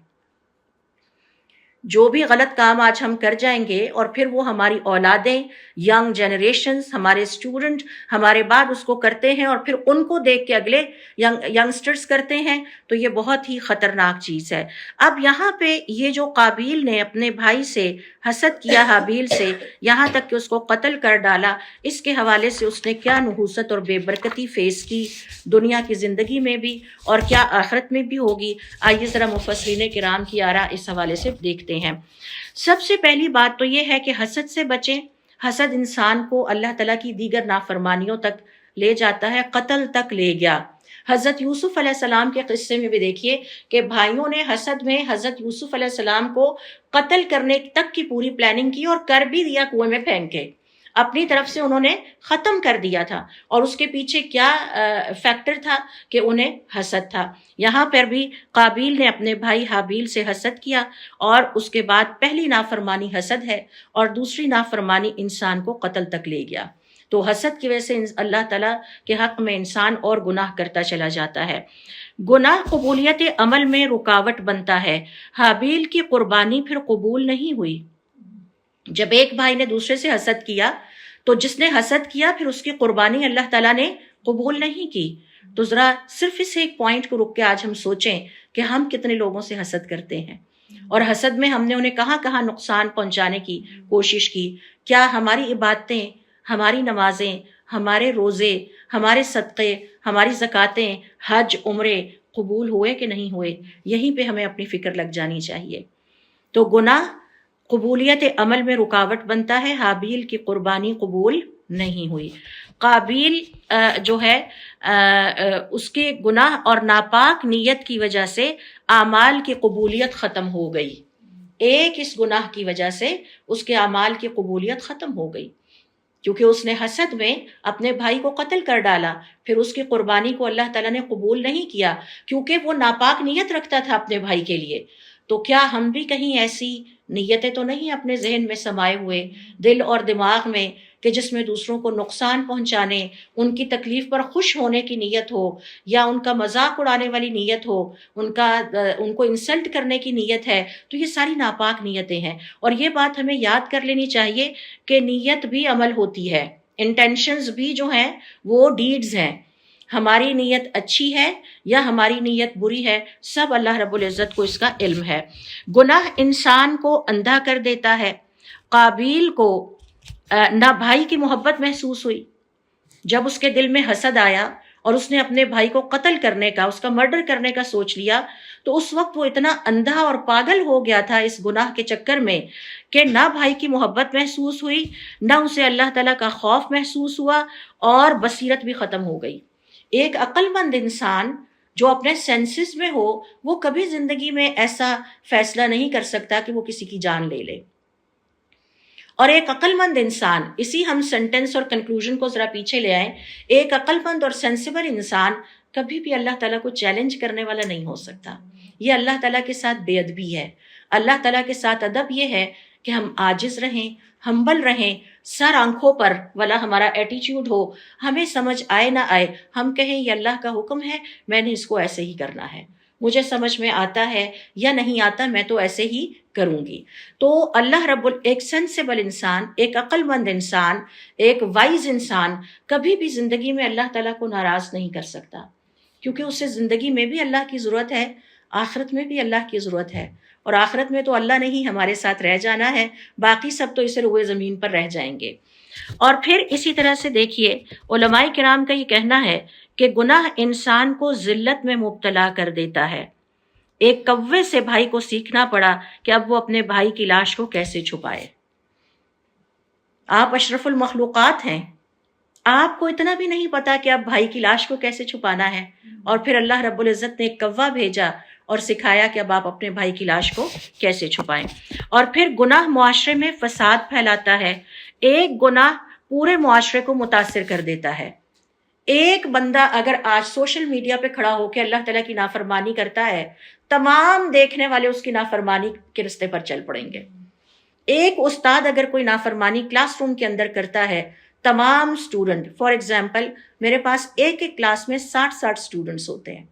جو بھی غلط کام آج ہم کر جائیں گے اور پھر وہ ہماری اولادیں، ینگ جنریشنز، ہمارے اسٹوڈنٹ ہمارے بعد اس کو کرتے ہیں اور پھر ان کو دیکھ کے اگلے ینگسٹرز کرتے ہیں، تو یہ بہت ہی خطرناک چیز ہے۔ اب یہاں پہ یہ جو قابیل نے اپنے بھائی سے حسد کیا حابیل سے، یہاں تک کہ اس کو قتل کر ڈالا، اس کے حوالے سے اس نے کیا نحوست اور بے برکتی فیس کی دنیا کی زندگی میں بھی اور کیا آخرت میں بھی ہوگی، آئیے ذرا مفسرین کرام کی آراء اس حوالے سے دیکھتے ہیں۔ سب سے پہلی بات تو یہ ہے کہ حسد سے بچیں۔ حسد انسان کو اللہ تعالیٰ کی دیگر نافرمانیوں تک لے جاتا ہے، قتل تک لے گیا۔ حضرت یوسف علیہ السلام کے قصے میں بھی دیکھیے کہ بھائیوں نے حسد میں حضرت یوسف علیہ السلام کو قتل کرنے تک کی پوری پلاننگ کی اور کر بھی دیا، کنویں میں پھینک کے اپنی طرف سے انہوں نے ختم کر دیا تھا، اور اس کے پیچھے کیا فیکٹر تھا کہ انہیں حسد تھا۔ یہاں پر بھی قابیل نے اپنے بھائی حابیل سے حسد کیا، اور اس کے بعد پہلی نافرمانی حسد ہے اور دوسری نافرمانی انسان کو قتل تک لے گیا۔ تو حسد کی وجہ سے اللہ تعالیٰ کے حق میں انسان اور گناہ کرتا چلا جاتا ہے۔ گناہ قبولیت عمل میں رکاوٹ بنتا ہے۔ حابیل کی قربانی پھر قبول نہیں ہوئی۔ جب ایک بھائی نے دوسرے سے حسد کیا تو جس نے حسد کیا پھر اس کی قربانی اللہ تعالیٰ نے قبول نہیں کی۔ تو ذرا صرف اس ایک پوائنٹ کو رک کے آج ہم سوچیں کہ ہم کتنے لوگوں سے حسد کرتے ہیں، اور حسد میں ہم نے انہیں کہاں کہاں نقصان پہنچانے کی کوشش کی۔ کیا ہماری عبادتیں، ہماری نمازیں، ہمارے روزے، ہمارے صدقے، ہماری زکاتیں، حج، عمرے قبول ہوئے کہ نہیں ہوئے؟ یہیں پہ ہمیں اپنی فکر لگ جانی چاہیے۔ تو گناہ قبولیت عمل میں رکاوٹ بنتا ہے۔ حابیل کی قربانی قبول نہیں ہوئی۔ قابیل جو ہے اس کے گناہ اور ناپاک نیت کی وجہ سے اعمال کی قبولیت ختم ہو گئی۔ ایک اس گناہ کی وجہ سے اس کے اعمال کی قبولیت ختم ہو گئی، کیونکہ اس نے حسد میں اپنے بھائی کو قتل کر ڈالا، پھر اس کی قربانی کو اللہ تعالیٰ نے قبول نہیں کیا کیونکہ وہ ناپاک نیت رکھتا تھا اپنے بھائی کے لیے۔ تو کیا ہم بھی کہیں ایسی نیتیں تو نہیں اپنے ذہن میں سمائے ہوئے، دل اور دماغ میں، کہ جس میں دوسروں کو نقصان پہنچانے، ان کی تکلیف پر خوش ہونے کی نیت ہو، یا ان کا مذاق اڑانے والی نیت ہو، ان کو انسلٹ کرنے کی نیت ہے؟ تو یہ ساری ناپاک نیتیں ہیں، اور یہ بات ہمیں یاد کر لینی چاہیے کہ نیت بھی عمل ہوتی ہے، انٹینشنز بھی جو ہیں وہ ڈیڈز ہیں۔ ہماری نیت اچھی ہے یا ہماری نیت بری ہے، سب اللہ رب العزت کو اس کا علم ہے۔ گناہ انسان کو اندھا کر دیتا ہے۔ قابیل کو نہ بھائی کی محبت محسوس ہوئی، جب اس کے دل میں حسد آیا اور اس نے اپنے بھائی کو قتل کرنے کا، اس کا مرڈر کرنے کا سوچ لیا، تو اس وقت وہ اتنا اندھا اور پاگل ہو گیا تھا اس گناہ کے چکر میں کہ نہ بھائی کی محبت محسوس ہوئی، نہ اسے اللہ تعالیٰ کا خوف محسوس ہوا، اور بصیرت بھی ختم ہو گئی۔ ایک عقل مند انسان جو اپنے سینسز میں ہو، وہ کبھی زندگی میں ایسا فیصلہ نہیں کر سکتا کہ وہ کسی کی جان لے لے۔ اور ایک عقل مند انسان، اسی ہم سینٹنس اور کنکلوژن کو ذرا پیچھے لے آئیں، ایک عقل مند اور سینسیبل انسان کبھی بھی اللہ تعالیٰ کو چیلنج کرنے والا نہیں ہو سکتا۔ یہ اللہ تعالیٰ کے ساتھ بے ادبی ہے۔ اللہ تعالیٰ کے ساتھ ادب یہ ہے کہ ہم عاجز رہیں، ہمبل رہیں، سر آنکھوں پر والا ہمارا ایٹیچیوڈ ہو، ہمیں سمجھ آئے نہ آئے ہم کہیں یہ اللہ کا حکم ہے، میں نے اس کو ایسے ہی کرنا ہے، مجھے سمجھ میں آتا ہے یا نہیں آتا، میں تو ایسے ہی کروں گی۔ تو اللہ ایک سینسیبل انسان، ایک عقل مند انسان، ایک وائز انسان کبھی بھی زندگی میں اللہ تعالیٰ کو ناراض نہیں کر سکتا، کیونکہ اسے زندگی میں بھی اللہ کی ضرورت ہے، آخرت میں بھی اللہ کی ضرورت ہے، اور آخرت میں تو اللہ نے ہی ہمارے ساتھ رہ جانا ہے، باقی سب تو اسے روئے زمین پر رہ جائیں گے۔ اور پھر اسی طرح سے دیکھیے، علماء کرام کا یہ کہنا ہے کہ گناہ انسان کو ذلت میں مبتلا کر دیتا ہے۔ ایک کوے سے بھائی کو سیکھنا پڑا کہ اب وہ اپنے بھائی کی لاش کو کیسے چھپائے۔ آپ اشرف المخلوقات ہیں، آپ کو اتنا بھی نہیں پتا کہ اب بھائی کی لاش کو کیسے چھپانا ہے، اور پھر اللہ رب العزت نے ایک کوا بھیجا اور سکھایا کہ اب آپ اپنے بھائی کی لاش کو کیسے چھپائیں۔ اور پھر گناہ معاشرے میں فساد پھیلاتا ہے۔ ایک گناہ پورے معاشرے کو متاثر کر دیتا ہے۔ ایک بندہ اگر آج سوشل میڈیا پہ کھڑا ہو کے اللہ تعالیٰ کی نافرمانی کرتا ہے، تمام دیکھنے والے اس کی نافرمانی کے رستے پر چل پڑیں گے۔ ایک استاد اگر کوئی نافرمانی کلاس روم کے اندر کرتا ہے، تمام اسٹوڈنٹ، فار ایگزامپل میرے پاس ایک کلاس میں 60 اسٹوڈنٹس ہوتے ہیں،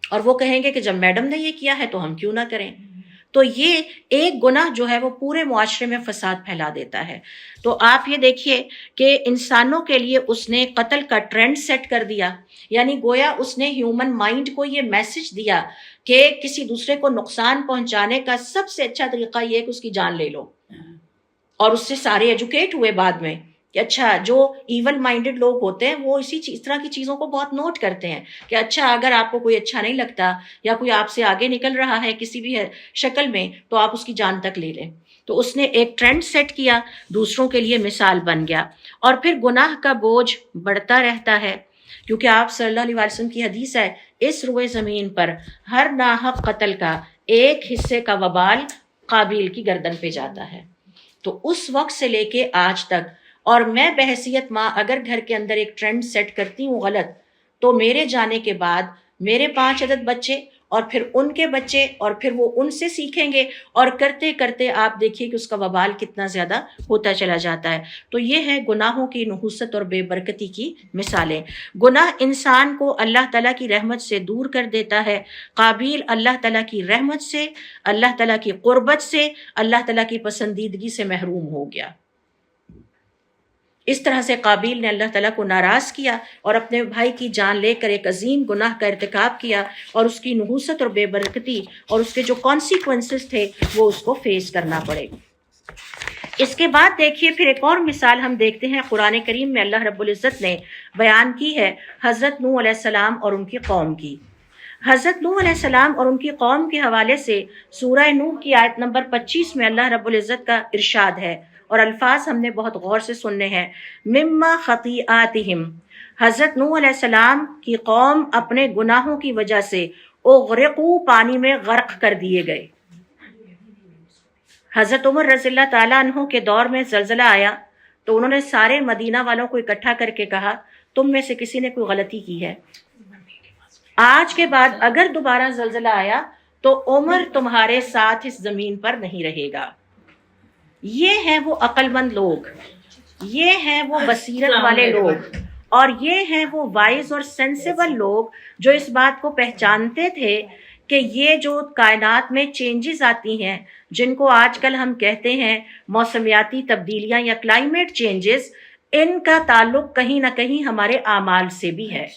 اور وہ کہیں گے کہ جب میڈم نے یہ کیا ہے تو ہم کیوں نہ کریں۔ تو یہ ایک گناہ جو ہے وہ پورے معاشرے میں فساد پھیلا دیتا ہے۔ تو آپ یہ دیکھیے کہ انسانوں کے لیے اس نے قتل کا ٹرینڈ سیٹ کر دیا، یعنی گویا اس نے ہیومن مائنڈ کو یہ میسج دیا کہ کسی دوسرے کو نقصان پہنچانے کا سب سے اچھا طریقہ یہ ہے کہ اس کی جان لے لو۔ اور اس سے سارے ایجوکیٹ ہوئے بعد میں کہ اچھا جو ایول مائنڈڈ لوگ ہوتے ہیں وہ اس طرح کی چیزوں کو بہت نوٹ کرتے ہیں کہ اچھا اگر آپ کو کوئی اچھا نہیں لگتا یا کوئی آپ سے آگے نکل رہا ہے کسی بھی شکل میں تو آپ اس کی جان تک لے لیں۔ تو اس نے ایک ٹرینڈ سیٹ کیا، دوسروں کے لیے مثال بن گیا، اور پھر گناہ کا بوجھ بڑھتا رہتا ہے، کیونکہ آپ صلی اللہ علیہ وسلم کی حدیث ہے، اس روئے زمین پر ہر ناحق قتل کا ایک حصے کا وبال قابیل کی گردن پہ جاتا ہے۔ تو اس وقت سے لے کے آج تک، اور میں بحیثیت ماں اگر گھر کے اندر ایک ٹرینڈ سیٹ کرتی ہوں غلط، تو میرے جانے کے بعد میرے 5 عدد بچے اور پھر ان کے بچے اور پھر وہ ان سے سیکھیں گے، اور کرتے کرتے آپ دیکھیے کہ اس کا وبال کتنا زیادہ ہوتا چلا جاتا ہے۔ تو یہ ہے گناہوں کی نحوست اور بے برکتی کی مثالیں۔ گناہ انسان کو اللہ تعالیٰ کی رحمت سے دور کر دیتا ہے۔ قابیل اللہ تعالیٰ کی رحمت سے، اللہ تعالیٰ کی قربت سے، اللہ تعالیٰ کی پسندیدگی سے محروم ہو گیا۔ اس طرح سے قابیل نے اللہ تعالیٰ کو ناراض کیا اور اپنے بھائی کی جان لے کر ایک عظیم گناہ کا ارتکاب کیا، اور اس کی نحوست اور بے برکتی اور اس کے جو کانسیکوینسز تھے وہ اس کو فیس کرنا پڑے۔ اس کے بعد دیکھیے پھر ایک اور مثال ہم دیکھتے ہیں قرآن کریم میں اللہ رب العزت نے بیان کی ہے حضرت نوح علیہ السلام اور ان کی قوم کی۔ حضرت نوح علیہ السلام اور ان کی قوم کے حوالے سے سورہ نوح کی آیت نمبر 25 میں اللہ رب العزت کا ارشاد ہے، اور الفاظ ہم نے بہت غور سے سننے ہیں۔ مما خطیئاتہم، حضرت نوح علیہ السلام کی قوم اپنے گناہوں کی وجہ سے اغرقوا، پانی میں غرق کر دیے گئے۔ حضرت عمر رضی اللہ تعالیٰ عنہ کے دور میں زلزلہ آیا تو انہوں نے سارے مدینہ والوں کو اکٹھا کر کے کہا تم میں سے کسی نے کوئی غلطی کی ہے، آج کے بعد اگر دوبارہ زلزلہ آیا تو عمر تمہارے ساتھ اس زمین پر نہیں رہے گا۔ یہ ہیں وہ عقل مند لوگ، یہ ہیں وہ بصیرت والے لوگ، اور یہ ہیں وہ وائز اور سینسیبل لوگ جو اس بات کو پہچانتے تھے کہ یہ جو کائنات میں چینجز آتی ہیں، جن کو آج کل ہم کہتے ہیں موسمیاتی تبدیلیاں یا کلائمیٹ چینجز، ان کا تعلق کہیں نہ کہیں ہمارے اعمال سے بھی ہے۔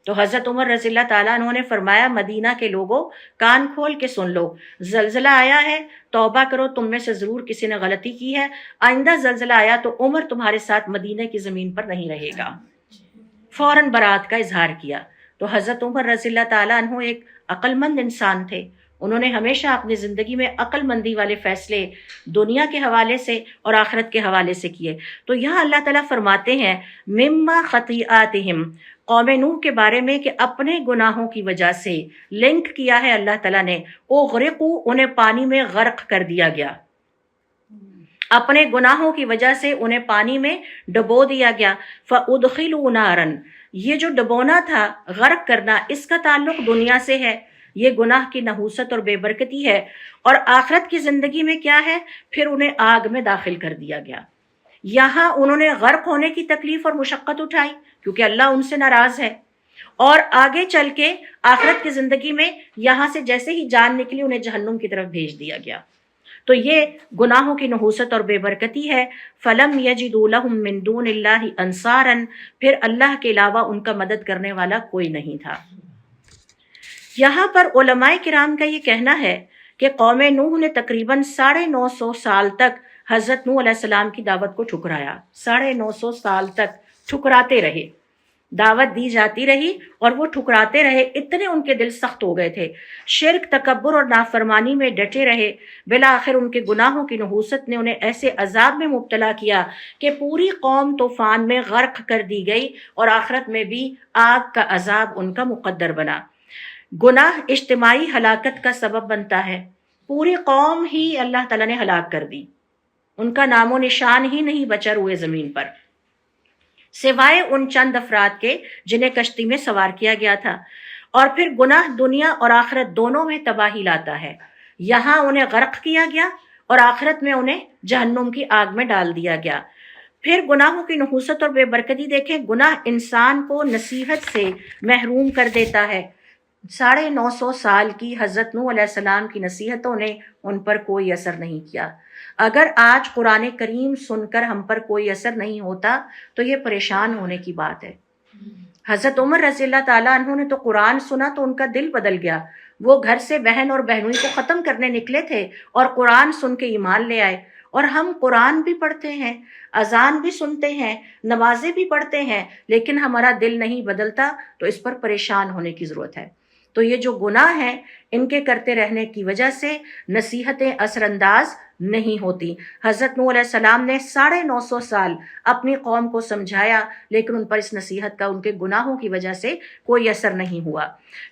تو حضرت عمر رضی اللہ تعالیٰ عنہ نے فرمایا مدینہ کے لوگوں کان کھول کے سن لو، زلزلہ آیا ہے، توبہ کرو، تم میں سے ضرور کسی نے غلطی کی ہے، آئندہ زلزلہ آیا تو عمر تمہارے ساتھ مدینہ کی زمین پر نہیں رہے گا۔ فوراً برات کا اظہار کیا۔ تو حضرت عمر رضی اللہ تعالیٰ عنہ ایک عقل مند انسان تھے، انہوں نے ہمیشہ اپنی زندگی میں عقل مندی والے فیصلے دنیا کے حوالے سے اور آخرت کے حوالے سے کیے۔ تو یہاں اللہ تعالیٰ فرماتے ہیں مما خطیئاتہم، قوم نوح کے بارے میں کہ اپنے گناہوں کی وجہ سے لنک کیا ہے اللہ تعالیٰ نے، اغرقوا، انہیں پانی میں غرق کر دیا گیا، اپنے گناہوں کی وجہ سے انہیں پانی میں ڈبو دیا گیا۔ فَأُدْخِلُوا نَارًا، یہ جو ڈبونا تھا، غرق کرنا، اس کا تعلق دنیا سے ہے، یہ گناہ کی نحوست اور بے برکتی ہے۔ اور آخرت کی زندگی میں کیا ہے؟ پھر انہیں آگ میں داخل کر دیا گیا۔ یہاں انہوں نے غرق ہونے کی تکلیف اور مشقت اٹھائی کیونکہ اللہ ان سے ناراض ہے، اور آگے چل کے آخرت کی زندگی میں یہاں سے جیسے ہی جان نکلی انہیں جہنم کی طرف بھیج دیا گیا۔ تو یہ گناہوں کی نحوست اور بے برکتی ہے۔ فَلَمْ يَجِدُوا لَهُم مِّن دُونِ اللَّهِ أَنصَارًا، پھر اللہ کے علاوہ ان کا مدد کرنے والا کوئی نہیں تھا۔ یہاں پر علماء کرام کا یہ کہنا ہے کہ قوم نوح نے تقریباً 950 سال تک حضرت نوح علیہ السلام کی دعوت کو ٹھکرایا، 950 سال تک ٹھکراتے رہے، دعوت دی جاتی رہی اور وہ ٹھکراتے رہے، اتنے ان کے دل سخت ہو گئے تھے، شرک، تکبر اور نافرمانی میں ڈٹے رہے۔ بالآخر ان کے گناہوں کی نحوست نے انہیں ایسے عذاب میں مبتلا کیا کہ پوری قوم طوفان میں غرق کر دی گئی، اور آخرت میں بھی آگ کا عذاب ان کا مقدر بنا۔ گناہ اجتماعی ہلاکت کا سبب بنتا ہے، پوری قوم ہی اللہ تعالیٰ نے ہلاک کر دی، ان کا نام و نشان ہی نہیں بچا روئے زمین پر، سوائے ان چند افراد کے جنہیں کشتی میں سوار کیا گیا تھا۔ اور پھر گناہ دنیا اور آخرت دونوں میں تباہی لاتا ہے، یہاں انہیں غرق کیا گیا اور آخرت میں انہیں جہنم کی آگ میں ڈال دیا گیا۔ پھر گناہوں کی نحوست اور بے برکتی دیکھیں، گناہ انسان کو نصیحت سے محروم کر دیتا ہے۔ 950 سال کی حضرت نوح علیہ السلام کی نصیحتوں نے ان پر کوئی اثر نہیں کیا۔ اگر آج قرآن کریم سن کر ہم پر کوئی اثر نہیں ہوتا تو یہ پریشان ہونے کی بات ہے۔ حضرت عمر رضی اللہ تعالیٰ عنہ نے تو قرآن سنا تو ان کا دل بدل گیا، وہ گھر سے بہن اور بہنوئی کو ختم کرنے نکلے تھے اور قرآن سن کے ایمان لے آئے۔ اور ہم قرآن بھی پڑھتے ہیں، اذان بھی سنتے ہیں، نمازیں بھی پڑھتے ہیں، لیکن ہمارا دل نہیں بدلتا، تو اس پر پریشان ہونے کی ضرورت ہے۔ تو یہ جو گناہ ہیں ان کے کرتے رہنے کی وجہ سے نصیحتیں اثر انداز نہیں ہوتی۔ حضرت نوح علیہ السلام نے 950 سال اپنی قوم کو سمجھایا، لیکن ان پر اس نصیحت کا ان کے گناہوں کی وجہ سے کوئی اثر نہیں ہوا۔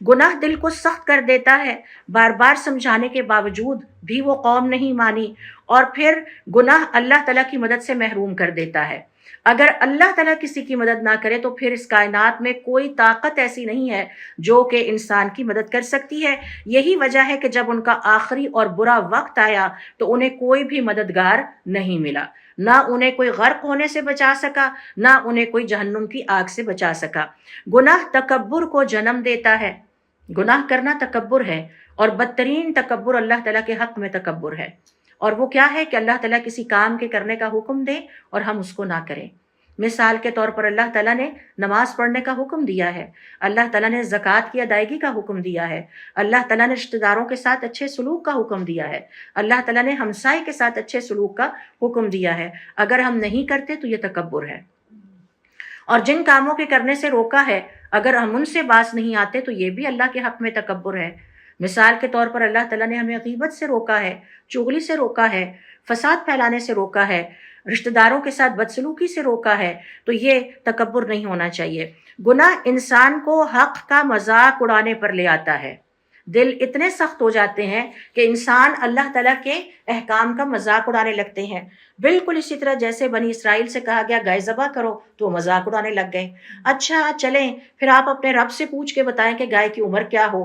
گناہ دل کو سخت کر دیتا ہے، بار بار سمجھانے کے باوجود بھی وہ قوم نہیں مانی، اور پھر گناہ اللہ تعالیٰ کی مدد سے محروم کر دیتا ہے۔ اگر اللہ تعالیٰ کسی کی مدد نہ کرے تو پھر اس کائنات میں کوئی طاقت ایسی نہیں ہے جو کہ انسان کی مدد کر سکتی ہے۔ یہی وجہ ہے کہ جب ان کا آخری اور برا وقت آیا تو انہیں کوئی بھی مددگار نہیں ملا، نہ انہیں کوئی غرق ہونے سے بچا سکا، نہ انہیں کوئی جہنم کی آگ سے بچا سکا۔ گناہ تکبر کو جنم دیتا ہے، گناہ کرنا تکبر ہے، اور بدترین تکبر اللہ تعالیٰ کے حق میں تکبر ہے۔ اور وہ کیا ہے کہ اللہ تعالیٰ کسی کام کے کرنے کا حکم دے اور ہم اس کو نہ کریں۔ مثال کے طور پر اللہ تعالیٰ نے نماز پڑھنے کا حکم دیا ہے، اللہ تعالیٰ نے زکوٰۃ کی ادائیگی کا حکم دیا ہے، اللہ تعالیٰ نے رشتہ داروں کے ساتھ اچھے سلوک کا حکم دیا ہے، اللہ تعالیٰ نے ہمسائے کے ساتھ اچھے سلوک کا حکم دیا ہے۔ اگر ہم نہیں کرتے تو یہ تکبر ہے۔ اور جن کاموں کے کرنے سے روکا ہے، اگر ہم ان سے باز نہیں آتے تو یہ بھی اللہ کے حق میں تکبر ہے۔ مثال کے طور پر اللہ تعالیٰ نے ہمیں غیبت سے روکا ہے، چغلی سے روکا ہے، فساد پھیلانے سے روکا ہے، رشتہ داروں کے ساتھ بدسلوکی سے روکا ہے، تو یہ تکبر نہیں ہونا چاہیے۔ گناہ انسان کو حق کا مذاق اڑانے پر لے آتا ہے، دل اتنے سخت ہو جاتے ہیں کہ انسان اللہ تعالیٰ کے احکام کا مذاق اڑانے لگتے ہیں۔ بالکل اسی طرح جیسے بنی اسرائیل سے کہا گیا گائے ذبح کرو تو وہ مذاق اڑانے لگ گئے۔ اچھا چلیں پھر آپ اپنے رب سے پوچھ کے بتائیں کہ گائے کی عمر کیا ہو۔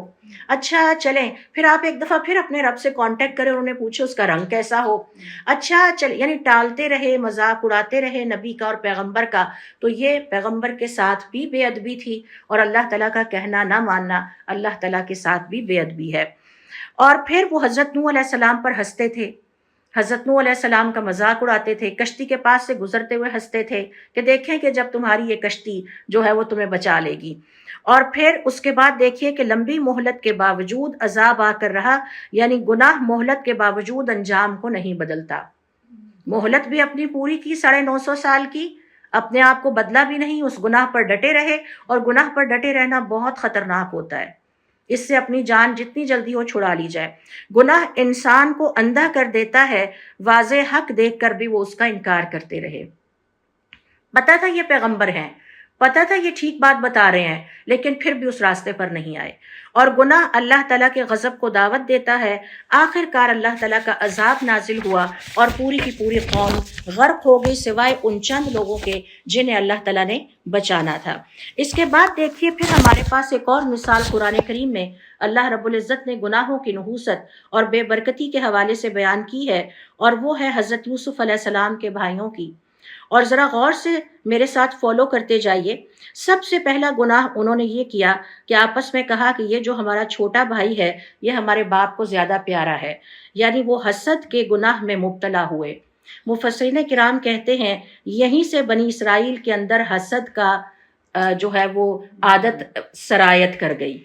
اچھا چلیں پھر آپ ایک دفعہ پھر اپنے رب سے کانٹیکٹ کریں اور انہیں پوچھیں اس کا رنگ کیسا ہو۔ اچھا چلیں، یعنی ٹالتے رہے، مذاق اڑاتے رہے نبی کا اور پیغمبر کا۔ تو یہ پیغمبر کے ساتھ بھی بے ادبی تھی، اور اللہ تعالیٰ کا کہنا نہ ماننا اللہ تعالیٰ کے ساتھ بھی بے ادبی ہے۔ اور پھر وہ حضرت نوح علیہ السلام پر ہنستے تھے، حضرت نوح علیہ السلام کا مذاق اڑاتے تھے، کشتی کے پاس سے گزرتے ہوئے ہنستے تھے کہ دیکھیں کہ جب تمہاری یہ کشتی جو ہے وہ تمہیں بچا لے گی۔ اور پھر اس کے بعد دیکھیے کہ لمبی مہلت کے باوجود عذاب آ کر رہا، یعنی گناہ مہلت کے باوجود انجام کو نہیں بدلتا۔ مہلت بھی اپنی پوری کی 950 سال کی، اپنے آپ کو بدلا بھی نہیں، اس گناہ پر ڈٹے رہے، اور گناہ پر ڈٹے رہنا بہت خطرناک ہوتا ہے، اس سے اپنی جان جتنی جلدی ہو چھڑا لی جائے۔ گناہ انسان کو اندھا کر دیتا ہے، واضح حق دیکھ کر بھی وہ اس کا انکار کرتے رہے۔ پتہ تھا یہ پیغمبر ہیں، پتہ تھا یہ ٹھیک بات بتا رہے ہیں، لیکن پھر بھی اس راستے پر نہیں آئے، اور گناہ اللہ تعالیٰ کے غضب کو دعوت دیتا ہے۔ آخر کار اللہ تعالیٰ کا عذاب نازل ہوا اور پوری کی پوری قوم غرق ہو گئی، سوائے ان چند لوگوں کے جنہیں اللہ تعالیٰ نے بچانا تھا۔ اس کے بعد دیکھیے پھر ہمارے پاس ایک اور مثال قرآن کریم میں اللہ رب العزت نے گناہوں کی نحوست اور بے برکتی کے حوالے سے بیان کی ہے، اور وہ ہے حضرت یوسف علیہ السلام کے بھائیوں کی۔ اور ذرا غور سے میرے ساتھ فالو کرتے جائیے۔ سب سے پہلا گناہ انہوں نے یہ کیا کہ آپس میں کہا کہ یہ جو ہمارا چھوٹا بھائی ہے یہ ہمارے باپ کو زیادہ پیارا ہے، یعنی وہ حسد کے گناہ میں مبتلا ہوئے۔ مفسرین کرام کہتے ہیں یہیں سے بنی اسرائیل کے اندر حسد کا جو ہے وہ عادت سرایت کر گئی۔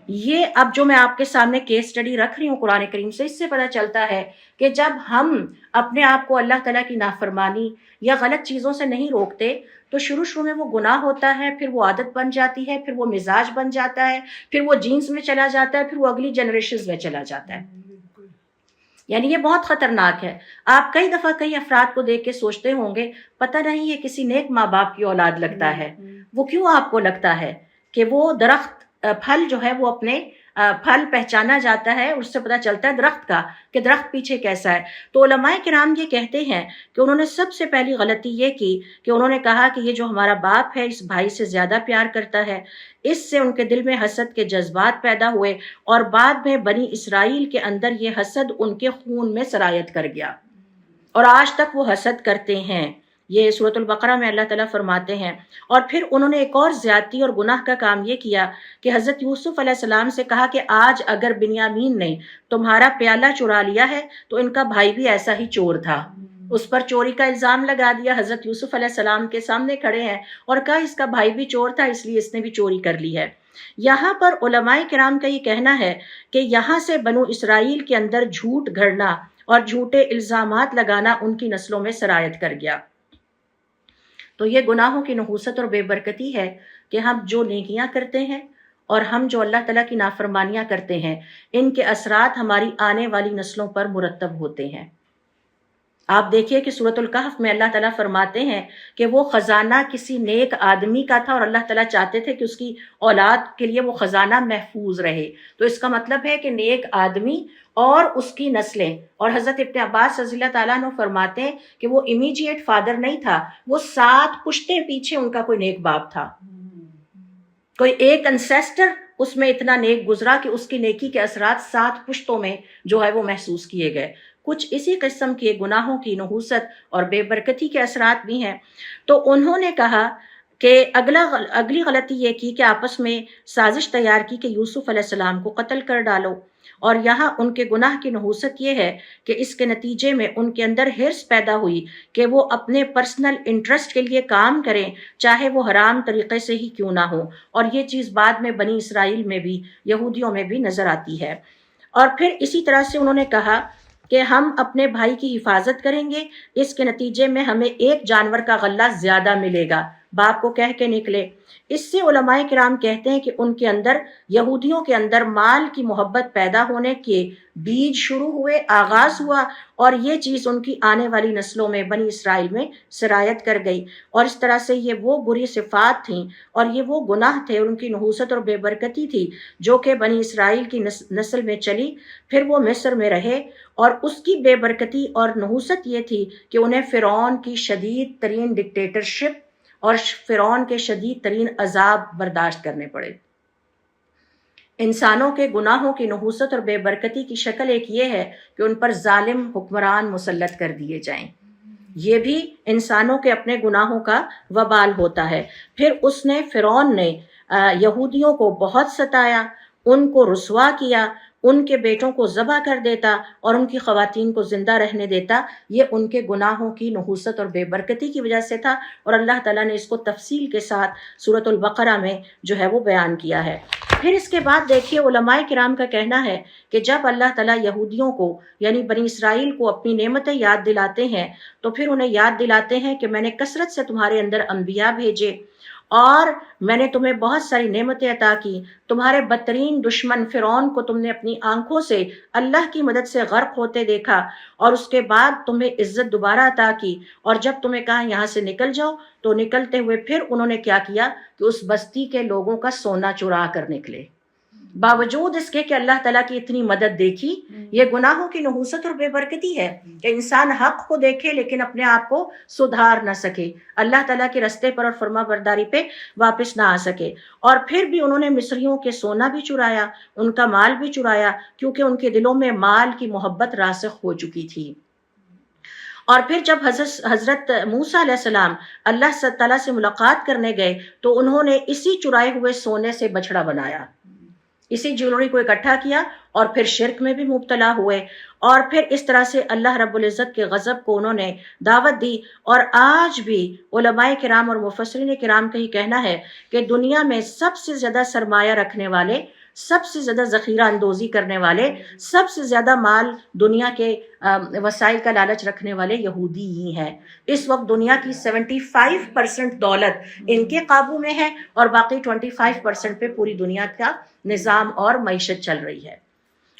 یہ اب جو میں آپ کے سامنے کیس سٹڈی رکھ رہی ہوں قرآن کریم سے، اس سے پتہ چلتا ہے کہ جب ہم اپنے آپ کو اللہ تعالیٰ کی نافرمانی یا غلط چیزوں سے نہیں روکتے تو شروع میں وہ گناہ ہوتا ہے، پھر وہ عادت بن جاتی ہے، پھر وہ مزاج بن جاتا ہے، پھر وہ جینز میں چلا جاتا ہے، پھر وہ اگلی جنریشنز میں چلا جاتا ہے۔ یعنی یہ بہت خطرناک ہے۔ آپ کئی دفعہ کئی افراد کو دیکھ کے سوچتے ہوں گے پتہ نہیں یہ کسی نیک ماں باپ کی اولاد لگتا ہے۔ وہ کیوں آپ کو لگتا ہے؟ کہ وہ درخت پھل جو ہے وہ اپنے پھل پہچانا جاتا ہے، اس سے پتہ چلتا ہے درخت کا کہ درخت پیچھے کیسا ہے۔ تو علماء کرام یہ کہتے ہیں کہ انہوں نے سب سے پہلی غلطی یہ کی کہ انہوں نے کہا کہ یہ جو ہمارا باپ ہے اس بھائی سے زیادہ پیار کرتا ہے۔ اس سے ان کے دل میں حسد کے جذبات پیدا ہوئے، اور بعد میں بنی اسرائیل کے اندر یہ حسد ان کے خون میں سرایت کر گیا، اور آج تک وہ حسد کرتے ہیں۔ یہ سورۃ البقرہ میں اللہ تعالیٰ فرماتے ہیں۔ اور پھر انہوں نے ایک اور زیادتی اور گناہ کا کام یہ کیا کہ حضرت یوسف علیہ السلام سے کہا کہ آج اگر بنیامین نے تمہارا پیالہ چرا لیا ہے تو ان کا بھائی بھی ایسا ہی چور تھا۔ اس پر چوری کا الزام لگا دیا، حضرت یوسف علیہ السلام کے سامنے کھڑے ہیں اور کہا اس کا بھائی بھی چور تھا اس لیے اس نے بھی چوری کر لی ہے۔ یہاں پر علماء کرام کا یہ کہنا ہے کہ یہاں سے بنو اسرائیل کے اندر جھوٹ گھڑنا اور جھوٹے الزامات لگانا ان کی نسلوں میں سرایت کر گیا۔ تو یہ گناہوں کی نحوست اور بے برکتی ہے کہ ہم جو نیکیاں کرتے ہیں اور ہم جو اللہ تعالیٰ کی نافرمانیاں کرتے ہیں، ان کے اثرات ہماری آنے والی نسلوں پر مرتب ہوتے ہیں۔ آپ دیکھیے کہ سورۃ الکہف میں اللہ تعالیٰ فرماتے ہیں کہ وہ خزانہ کسی نیک آدمی کا تھا، اور اللہ تعالیٰ چاہتے تھے کہ اس کی اولاد کے لیے وہ خزانہ محفوظ رہے۔ تو اس کا مطلب ہے کہ نیک آدمی اور اس کی نسلیں، اور حضرت ابن عباس رضی اللہ تعالیٰ عنہ فرماتے ہیں کہ وہ امیجیٹ فادر نہیں تھا، وہ 7 پشتیں پیچھے ان کا کوئی نیک باپ تھا، کوئی ایک انسیسٹر اس میں اتنا نیک گزرا کہ اس کی نیکی کے اثرات 7 پشتوں میں جو ہے وہ محسوس کیے گئے۔ کچھ اسی قسم کے گناہوں کی نحوست اور بے برکتی کے اثرات بھی ہیں۔ تو انہوں نے کہا کہ اگلی غلطی یہ کی کہ آپس میں سازش تیار کی کہ یوسف علیہ السلام کو قتل کر ڈالو، اور یہاں ان کے گناہ کی نحوست یہ ہے کہ اس کے نتیجے میں ان کے اندر ہرس پیدا ہوئی کہ وہ اپنے پرسنل انٹرسٹ کے لیے کام کریں، چاہے وہ حرام طریقے سے ہی کیوں نہ ہو، اور یہ چیز بعد میں بنی اسرائیل میں بھی، یہودیوں میں بھی نظر آتی ہے۔ اور پھر اسی طرح سے انہوں نے کہا کہ ہم اپنے بھائی کی حفاظت کریں گے، اس کے نتیجے میں ہمیں ایک جانور کا غلہ زیادہ ملے گا، باپ کو کہہ کے نکلے۔ اس سے علماء کرام کہتے ہیں کہ ان کے اندر، یہودیوں کے اندر مال کی محبت پیدا ہونے کے بیج شروع ہوئے، آغاز ہوا، اور یہ چیز ان کی آنے والی نسلوں میں بنی اسرائیل میں سرایت کر گئی، اور اس طرح سے یہ وہ بری صفات تھیں اور یہ وہ گناہ تھے، ان کی نحوست اور بے برکتی تھی جو کہ بنی اسرائیل کی نسل میں چلی، پھر وہ مصر میں رہے، اور اس کی بے برکتی اور نحوست یہ تھی کہ انہیں فرعون کی شدید ترین ڈکٹیٹرشپ اور فرعون کے شدید ترین عذاب برداشت کرنے پڑے۔ انسانوں کے گناہوں کی نحوست اور بے برکتی کی شکل ایک یہ ہے کہ ان پر ظالم حکمران مسلط کر دیے جائیں، یہ بھی انسانوں کے اپنے گناہوں کا وبال ہوتا ہے۔ پھر فرعون نے یہودیوں کو بہت ستایا، ان کو رسوا کیا، ان کے بیٹوں کو ذبح کر دیتا اور ان کی خواتین کو زندہ رہنے دیتا، یہ ان کے گناہوں کی نحوست اور بے برکتی کی وجہ سے تھا، اور اللہ تعالیٰ نے اس کو تفصیل کے ساتھ سورۃ البقرہ میں جو ہے وہ بیان کیا ہے۔ پھر اس کے بعد دیکھیے علماء کرام کا کہنا ہے کہ جب اللہ تعالیٰ یہودیوں کو یعنی بنی اسرائیل کو اپنی نعمتیں یاد دلاتے ہیں تو پھر انہیں یاد دلاتے ہیں کہ میں نے کثرت سے تمہارے اندر انبیاء بھیجے اور میں نے تمہیں بہت ساری نعمتیں عطا کی، تمہارے بدترین دشمن فرعون کو تم نے اپنی آنکھوں سے اللہ کی مدد سے غرق ہوتے دیکھا، اور اس کے بعد تمہیں عزت دوبارہ عطا کی، اور جب تمہیں کہا یہاں سے نکل جاؤ تو نکلتے ہوئے پھر انہوں نے کیا کیا کہ اس بستی کے لوگوں کا سونا چرا کر نکلے۔ باوجود اس کے کہ اللہ تعالیٰ کی اتنی مدد دیکھی، یہ گناہوں کی نحوست اور بے برکتی ہے کہ انسان حق کو دیکھے لیکن اپنے آپ کو سدھار نہ سکے، اللہ تعالیٰ کے رستے پر اور فرما برداری پہ واپس نہ آ سکے۔ اور پھر بھی انہوں نے مصریوں کے سونا بھی چرایا، ان کا مال بھی چرایا، کیونکہ ان کے دلوں میں مال کی محبت راسخ ہو چکی تھی۔ اور پھر جب حضرت موسیٰ علیہ السلام اللہ تعالیٰ سے ملاقات کرنے گئے تو انہوں نے اسی چرائے ہوئے سونے سے بچڑا بنایا، اسی جیولری کو اکٹھا کیا، اور پھر شرک میں بھی مبتلا ہوئے، اور پھر اس طرح سے اللہ رب العزت کے غضب کو انہوں نے دعوت دی۔ اور آج بھی علماء کرام اور مفسرین کرام کا ہی کہنا ہے کہ دنیا میں سب سے زیادہ سرمایہ رکھنے والے، سب سے زیادہ ذخیرہ اندوزی کرنے والے، سب سے زیادہ مال دنیا کے وسائل کا لالچ رکھنے والے یہودی ہی ہیں۔ اس وقت دنیا کی 75% دولت ان کے قابو میں ہے، اور باقی 25% پہ پوری دنیا کا نظام اور معیشت چل رہی ہے۔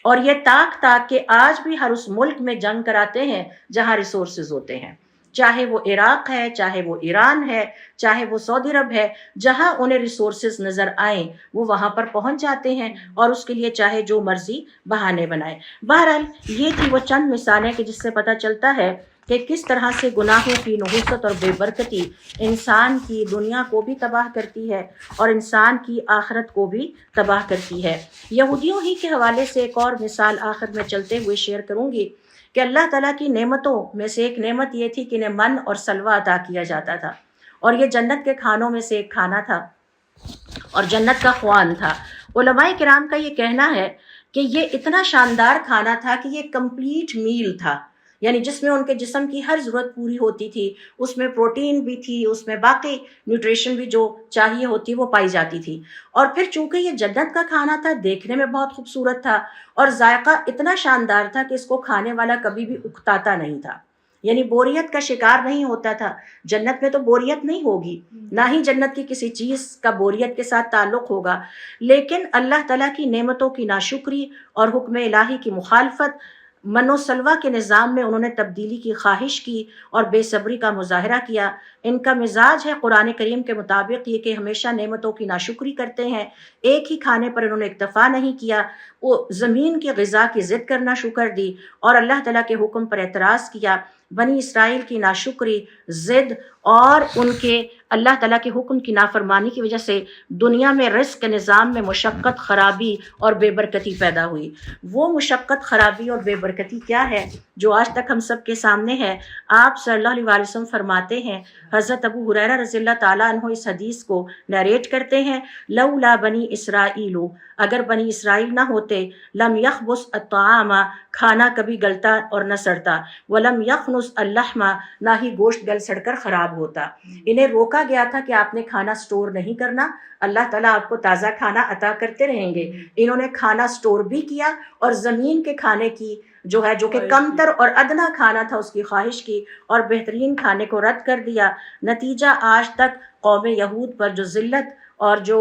اور یہ تاک کہ آج بھی ہر اس ملک میں جنگ کراتے ہیں جہاں ریسورسز ہوتے ہیں، چاہے وہ عراق ہے، چاہے وہ ایران ہے، چاہے وہ سعودی عرب ہے، جہاں انہیں ریسورسز نظر آئیں وہ وہاں پر پہنچ جاتے ہیں، اور اس کے لیے چاہے جو مرضی بہانے بنائے۔ بہرحال یہ تھی وہ چند مثالیں کہ جس سے پتہ چلتا ہے کہ کس طرح سے گناہوں کی نحوست اور بے برکتی انسان کی دنیا کو بھی تباہ کرتی ہے اور انسان کی آخرت کو بھی تباہ کرتی ہے۔ یہودیوں ہی کے حوالے سے ایک اور مثال آخر میں چلتے ہوئے شیئر کروں گی کہ اللہ تعالیٰ کی نعمتوں میں سے ایک نعمت یہ تھی کہ انہیں من اور سلوہ عطا کیا جاتا تھا، اور یہ جنت کے کھانوں میں سے ایک کھانا تھا اور جنت کا خوان تھا۔ علماء کرام کا یہ کہنا ہے کہ یہ اتنا شاندار کھانا تھا کہ یہ کمپلیٹ میل تھا، یعنی جس میں ان کے جسم کی ہر ضرورت پوری ہوتی تھی، اس میں پروٹین بھی تھی، اس میں باقی نیوٹریشن بھی جو چاہیے ہوتی وہ پائی جاتی تھی۔ اور پھر چونکہ یہ جنت کا کھانا تھا، دیکھنے میں بہت خوبصورت تھا اور ذائقہ اتنا شاندار تھا کہ اس کو کھانے والا کبھی بھی اکتاتا نہیں تھا، یعنی بوریت کا شکار نہیں ہوتا تھا۔ جنت میں تو بوریت نہیں ہوگی، نہ ہی جنت کی کسی چیز کا بوریت کے ساتھ تعلق ہوگا، لیکن اللہ تعالیٰ کی نعمتوں کی ناشکری اور حکم الہی کی مخالفت، من و سلوہ کے نظام میں انہوں نے تبدیلی کی خواہش کی اور بے صبری کا مظاہرہ کیا۔ ان کا مزاج ہے قرآن کریم کے مطابق یہ کہ ہمیشہ نعمتوں کی ناشکری کرتے ہیں، ایک ہی کھانے پر انہوں نے اکتفا نہیں کیا، وہ زمین کی غذا کی ضد کرنا شروع کر دی اور اللہ تعالیٰ کے حکم پر اعتراض کیا۔ بنی اسرائیل کی ناشکری، ضد اور ان کے اللہ تعالیٰ کے حکم کی نافرمانی کی وجہ سے دنیا میں رزق کے نظام میں مشقت، خرابی اور بے برکتی پیدا ہوئی۔ وہ مشقت، خرابی اور بے برکتی کیا ہے جو آج تک ہم سب کے سامنے ہے؟ آپ صلی اللہ علیہ وسلم فرماتے ہیں، حضرت ابو ہریرہ رضی اللہ تعالیٰ عنہ اس حدیث کو نیریٹ کرتے ہیں، لولا بنی اسرائیل، اگر بنی اسرائیل نہ ہوتے، لم یخبث الطعام، کھانا کبھی گلتا اور نہ سڑتا، ولم یخنس اللحم، نہ ہی گوشت گل سڑ کر خراب ہوتا۔ انہیں روکا گیا تھا کہ آپ نے کھانا سٹور نہیں کرنا، اللہ تعالیٰ آپ کو تازہ کھانا عطا کرتے رہیں گے۔ انہوں نے کھانا سٹور بھی کیا اور زمین کے کھانے کی جو کہ کم تر اور ادنا کھانا تھا اس کی خواہش کی، اور بہترین کھانے کو رد کر دیا۔ نتیجہ آج تک قوم یہود پر جو ذلت اور جو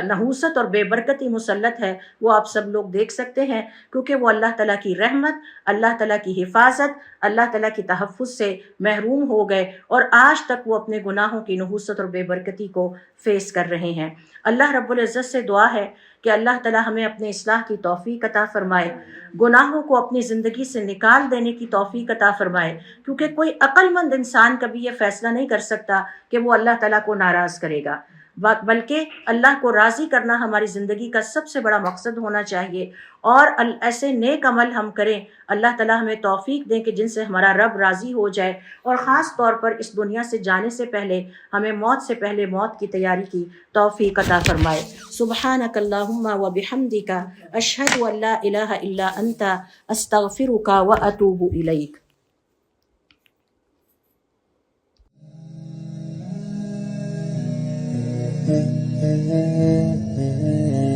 نحوست اور بے برکتی مسلط ہے وہ آپ سب لوگ دیکھ سکتے ہیں، کیونکہ وہ اللہ تعالیٰ کی رحمت، اللہ تعالیٰ کی حفاظت، اللہ تعالیٰ کی تحفظ سے محروم ہو گئے، اور آج تک وہ اپنے گناہوں کی نحوست اور بے برکتی کو فیس کر رہے ہیں۔ اللہ رب العزت سے دعا ہے کہ اللہ تعالیٰ ہمیں اپنے اصلاح کی توفیق عطا فرمائے، گناہوں کو اپنی زندگی سے نکال دینے کی توفیق عطا فرمائے، کیونکہ کوئی عقل مند انسان کبھی یہ فیصلہ نہیں کر سکتا کہ وہ اللہ تعالیٰ کو ناراض کرے گا۔ بلکہ اللہ کو راضی کرنا ہماری زندگی کا سب سے بڑا مقصد ہونا چاہیے، اور ایسے نیک عمل ہم کریں، اللہ تعالیٰ ہمیں توفیق دیں کہ جن سے ہمارا رب راضی ہو جائے، اور خاص طور پر اس دنیا سے جانے سے پہلے ہمیں موت سے پہلے موت کی تیاری کی توفیق عطا فرمائے۔ سبحانک اللہم و بحمدک، اشہد ان لا الہ الا انت، استغفرک و اتوب الیک۔ Mm-hmm.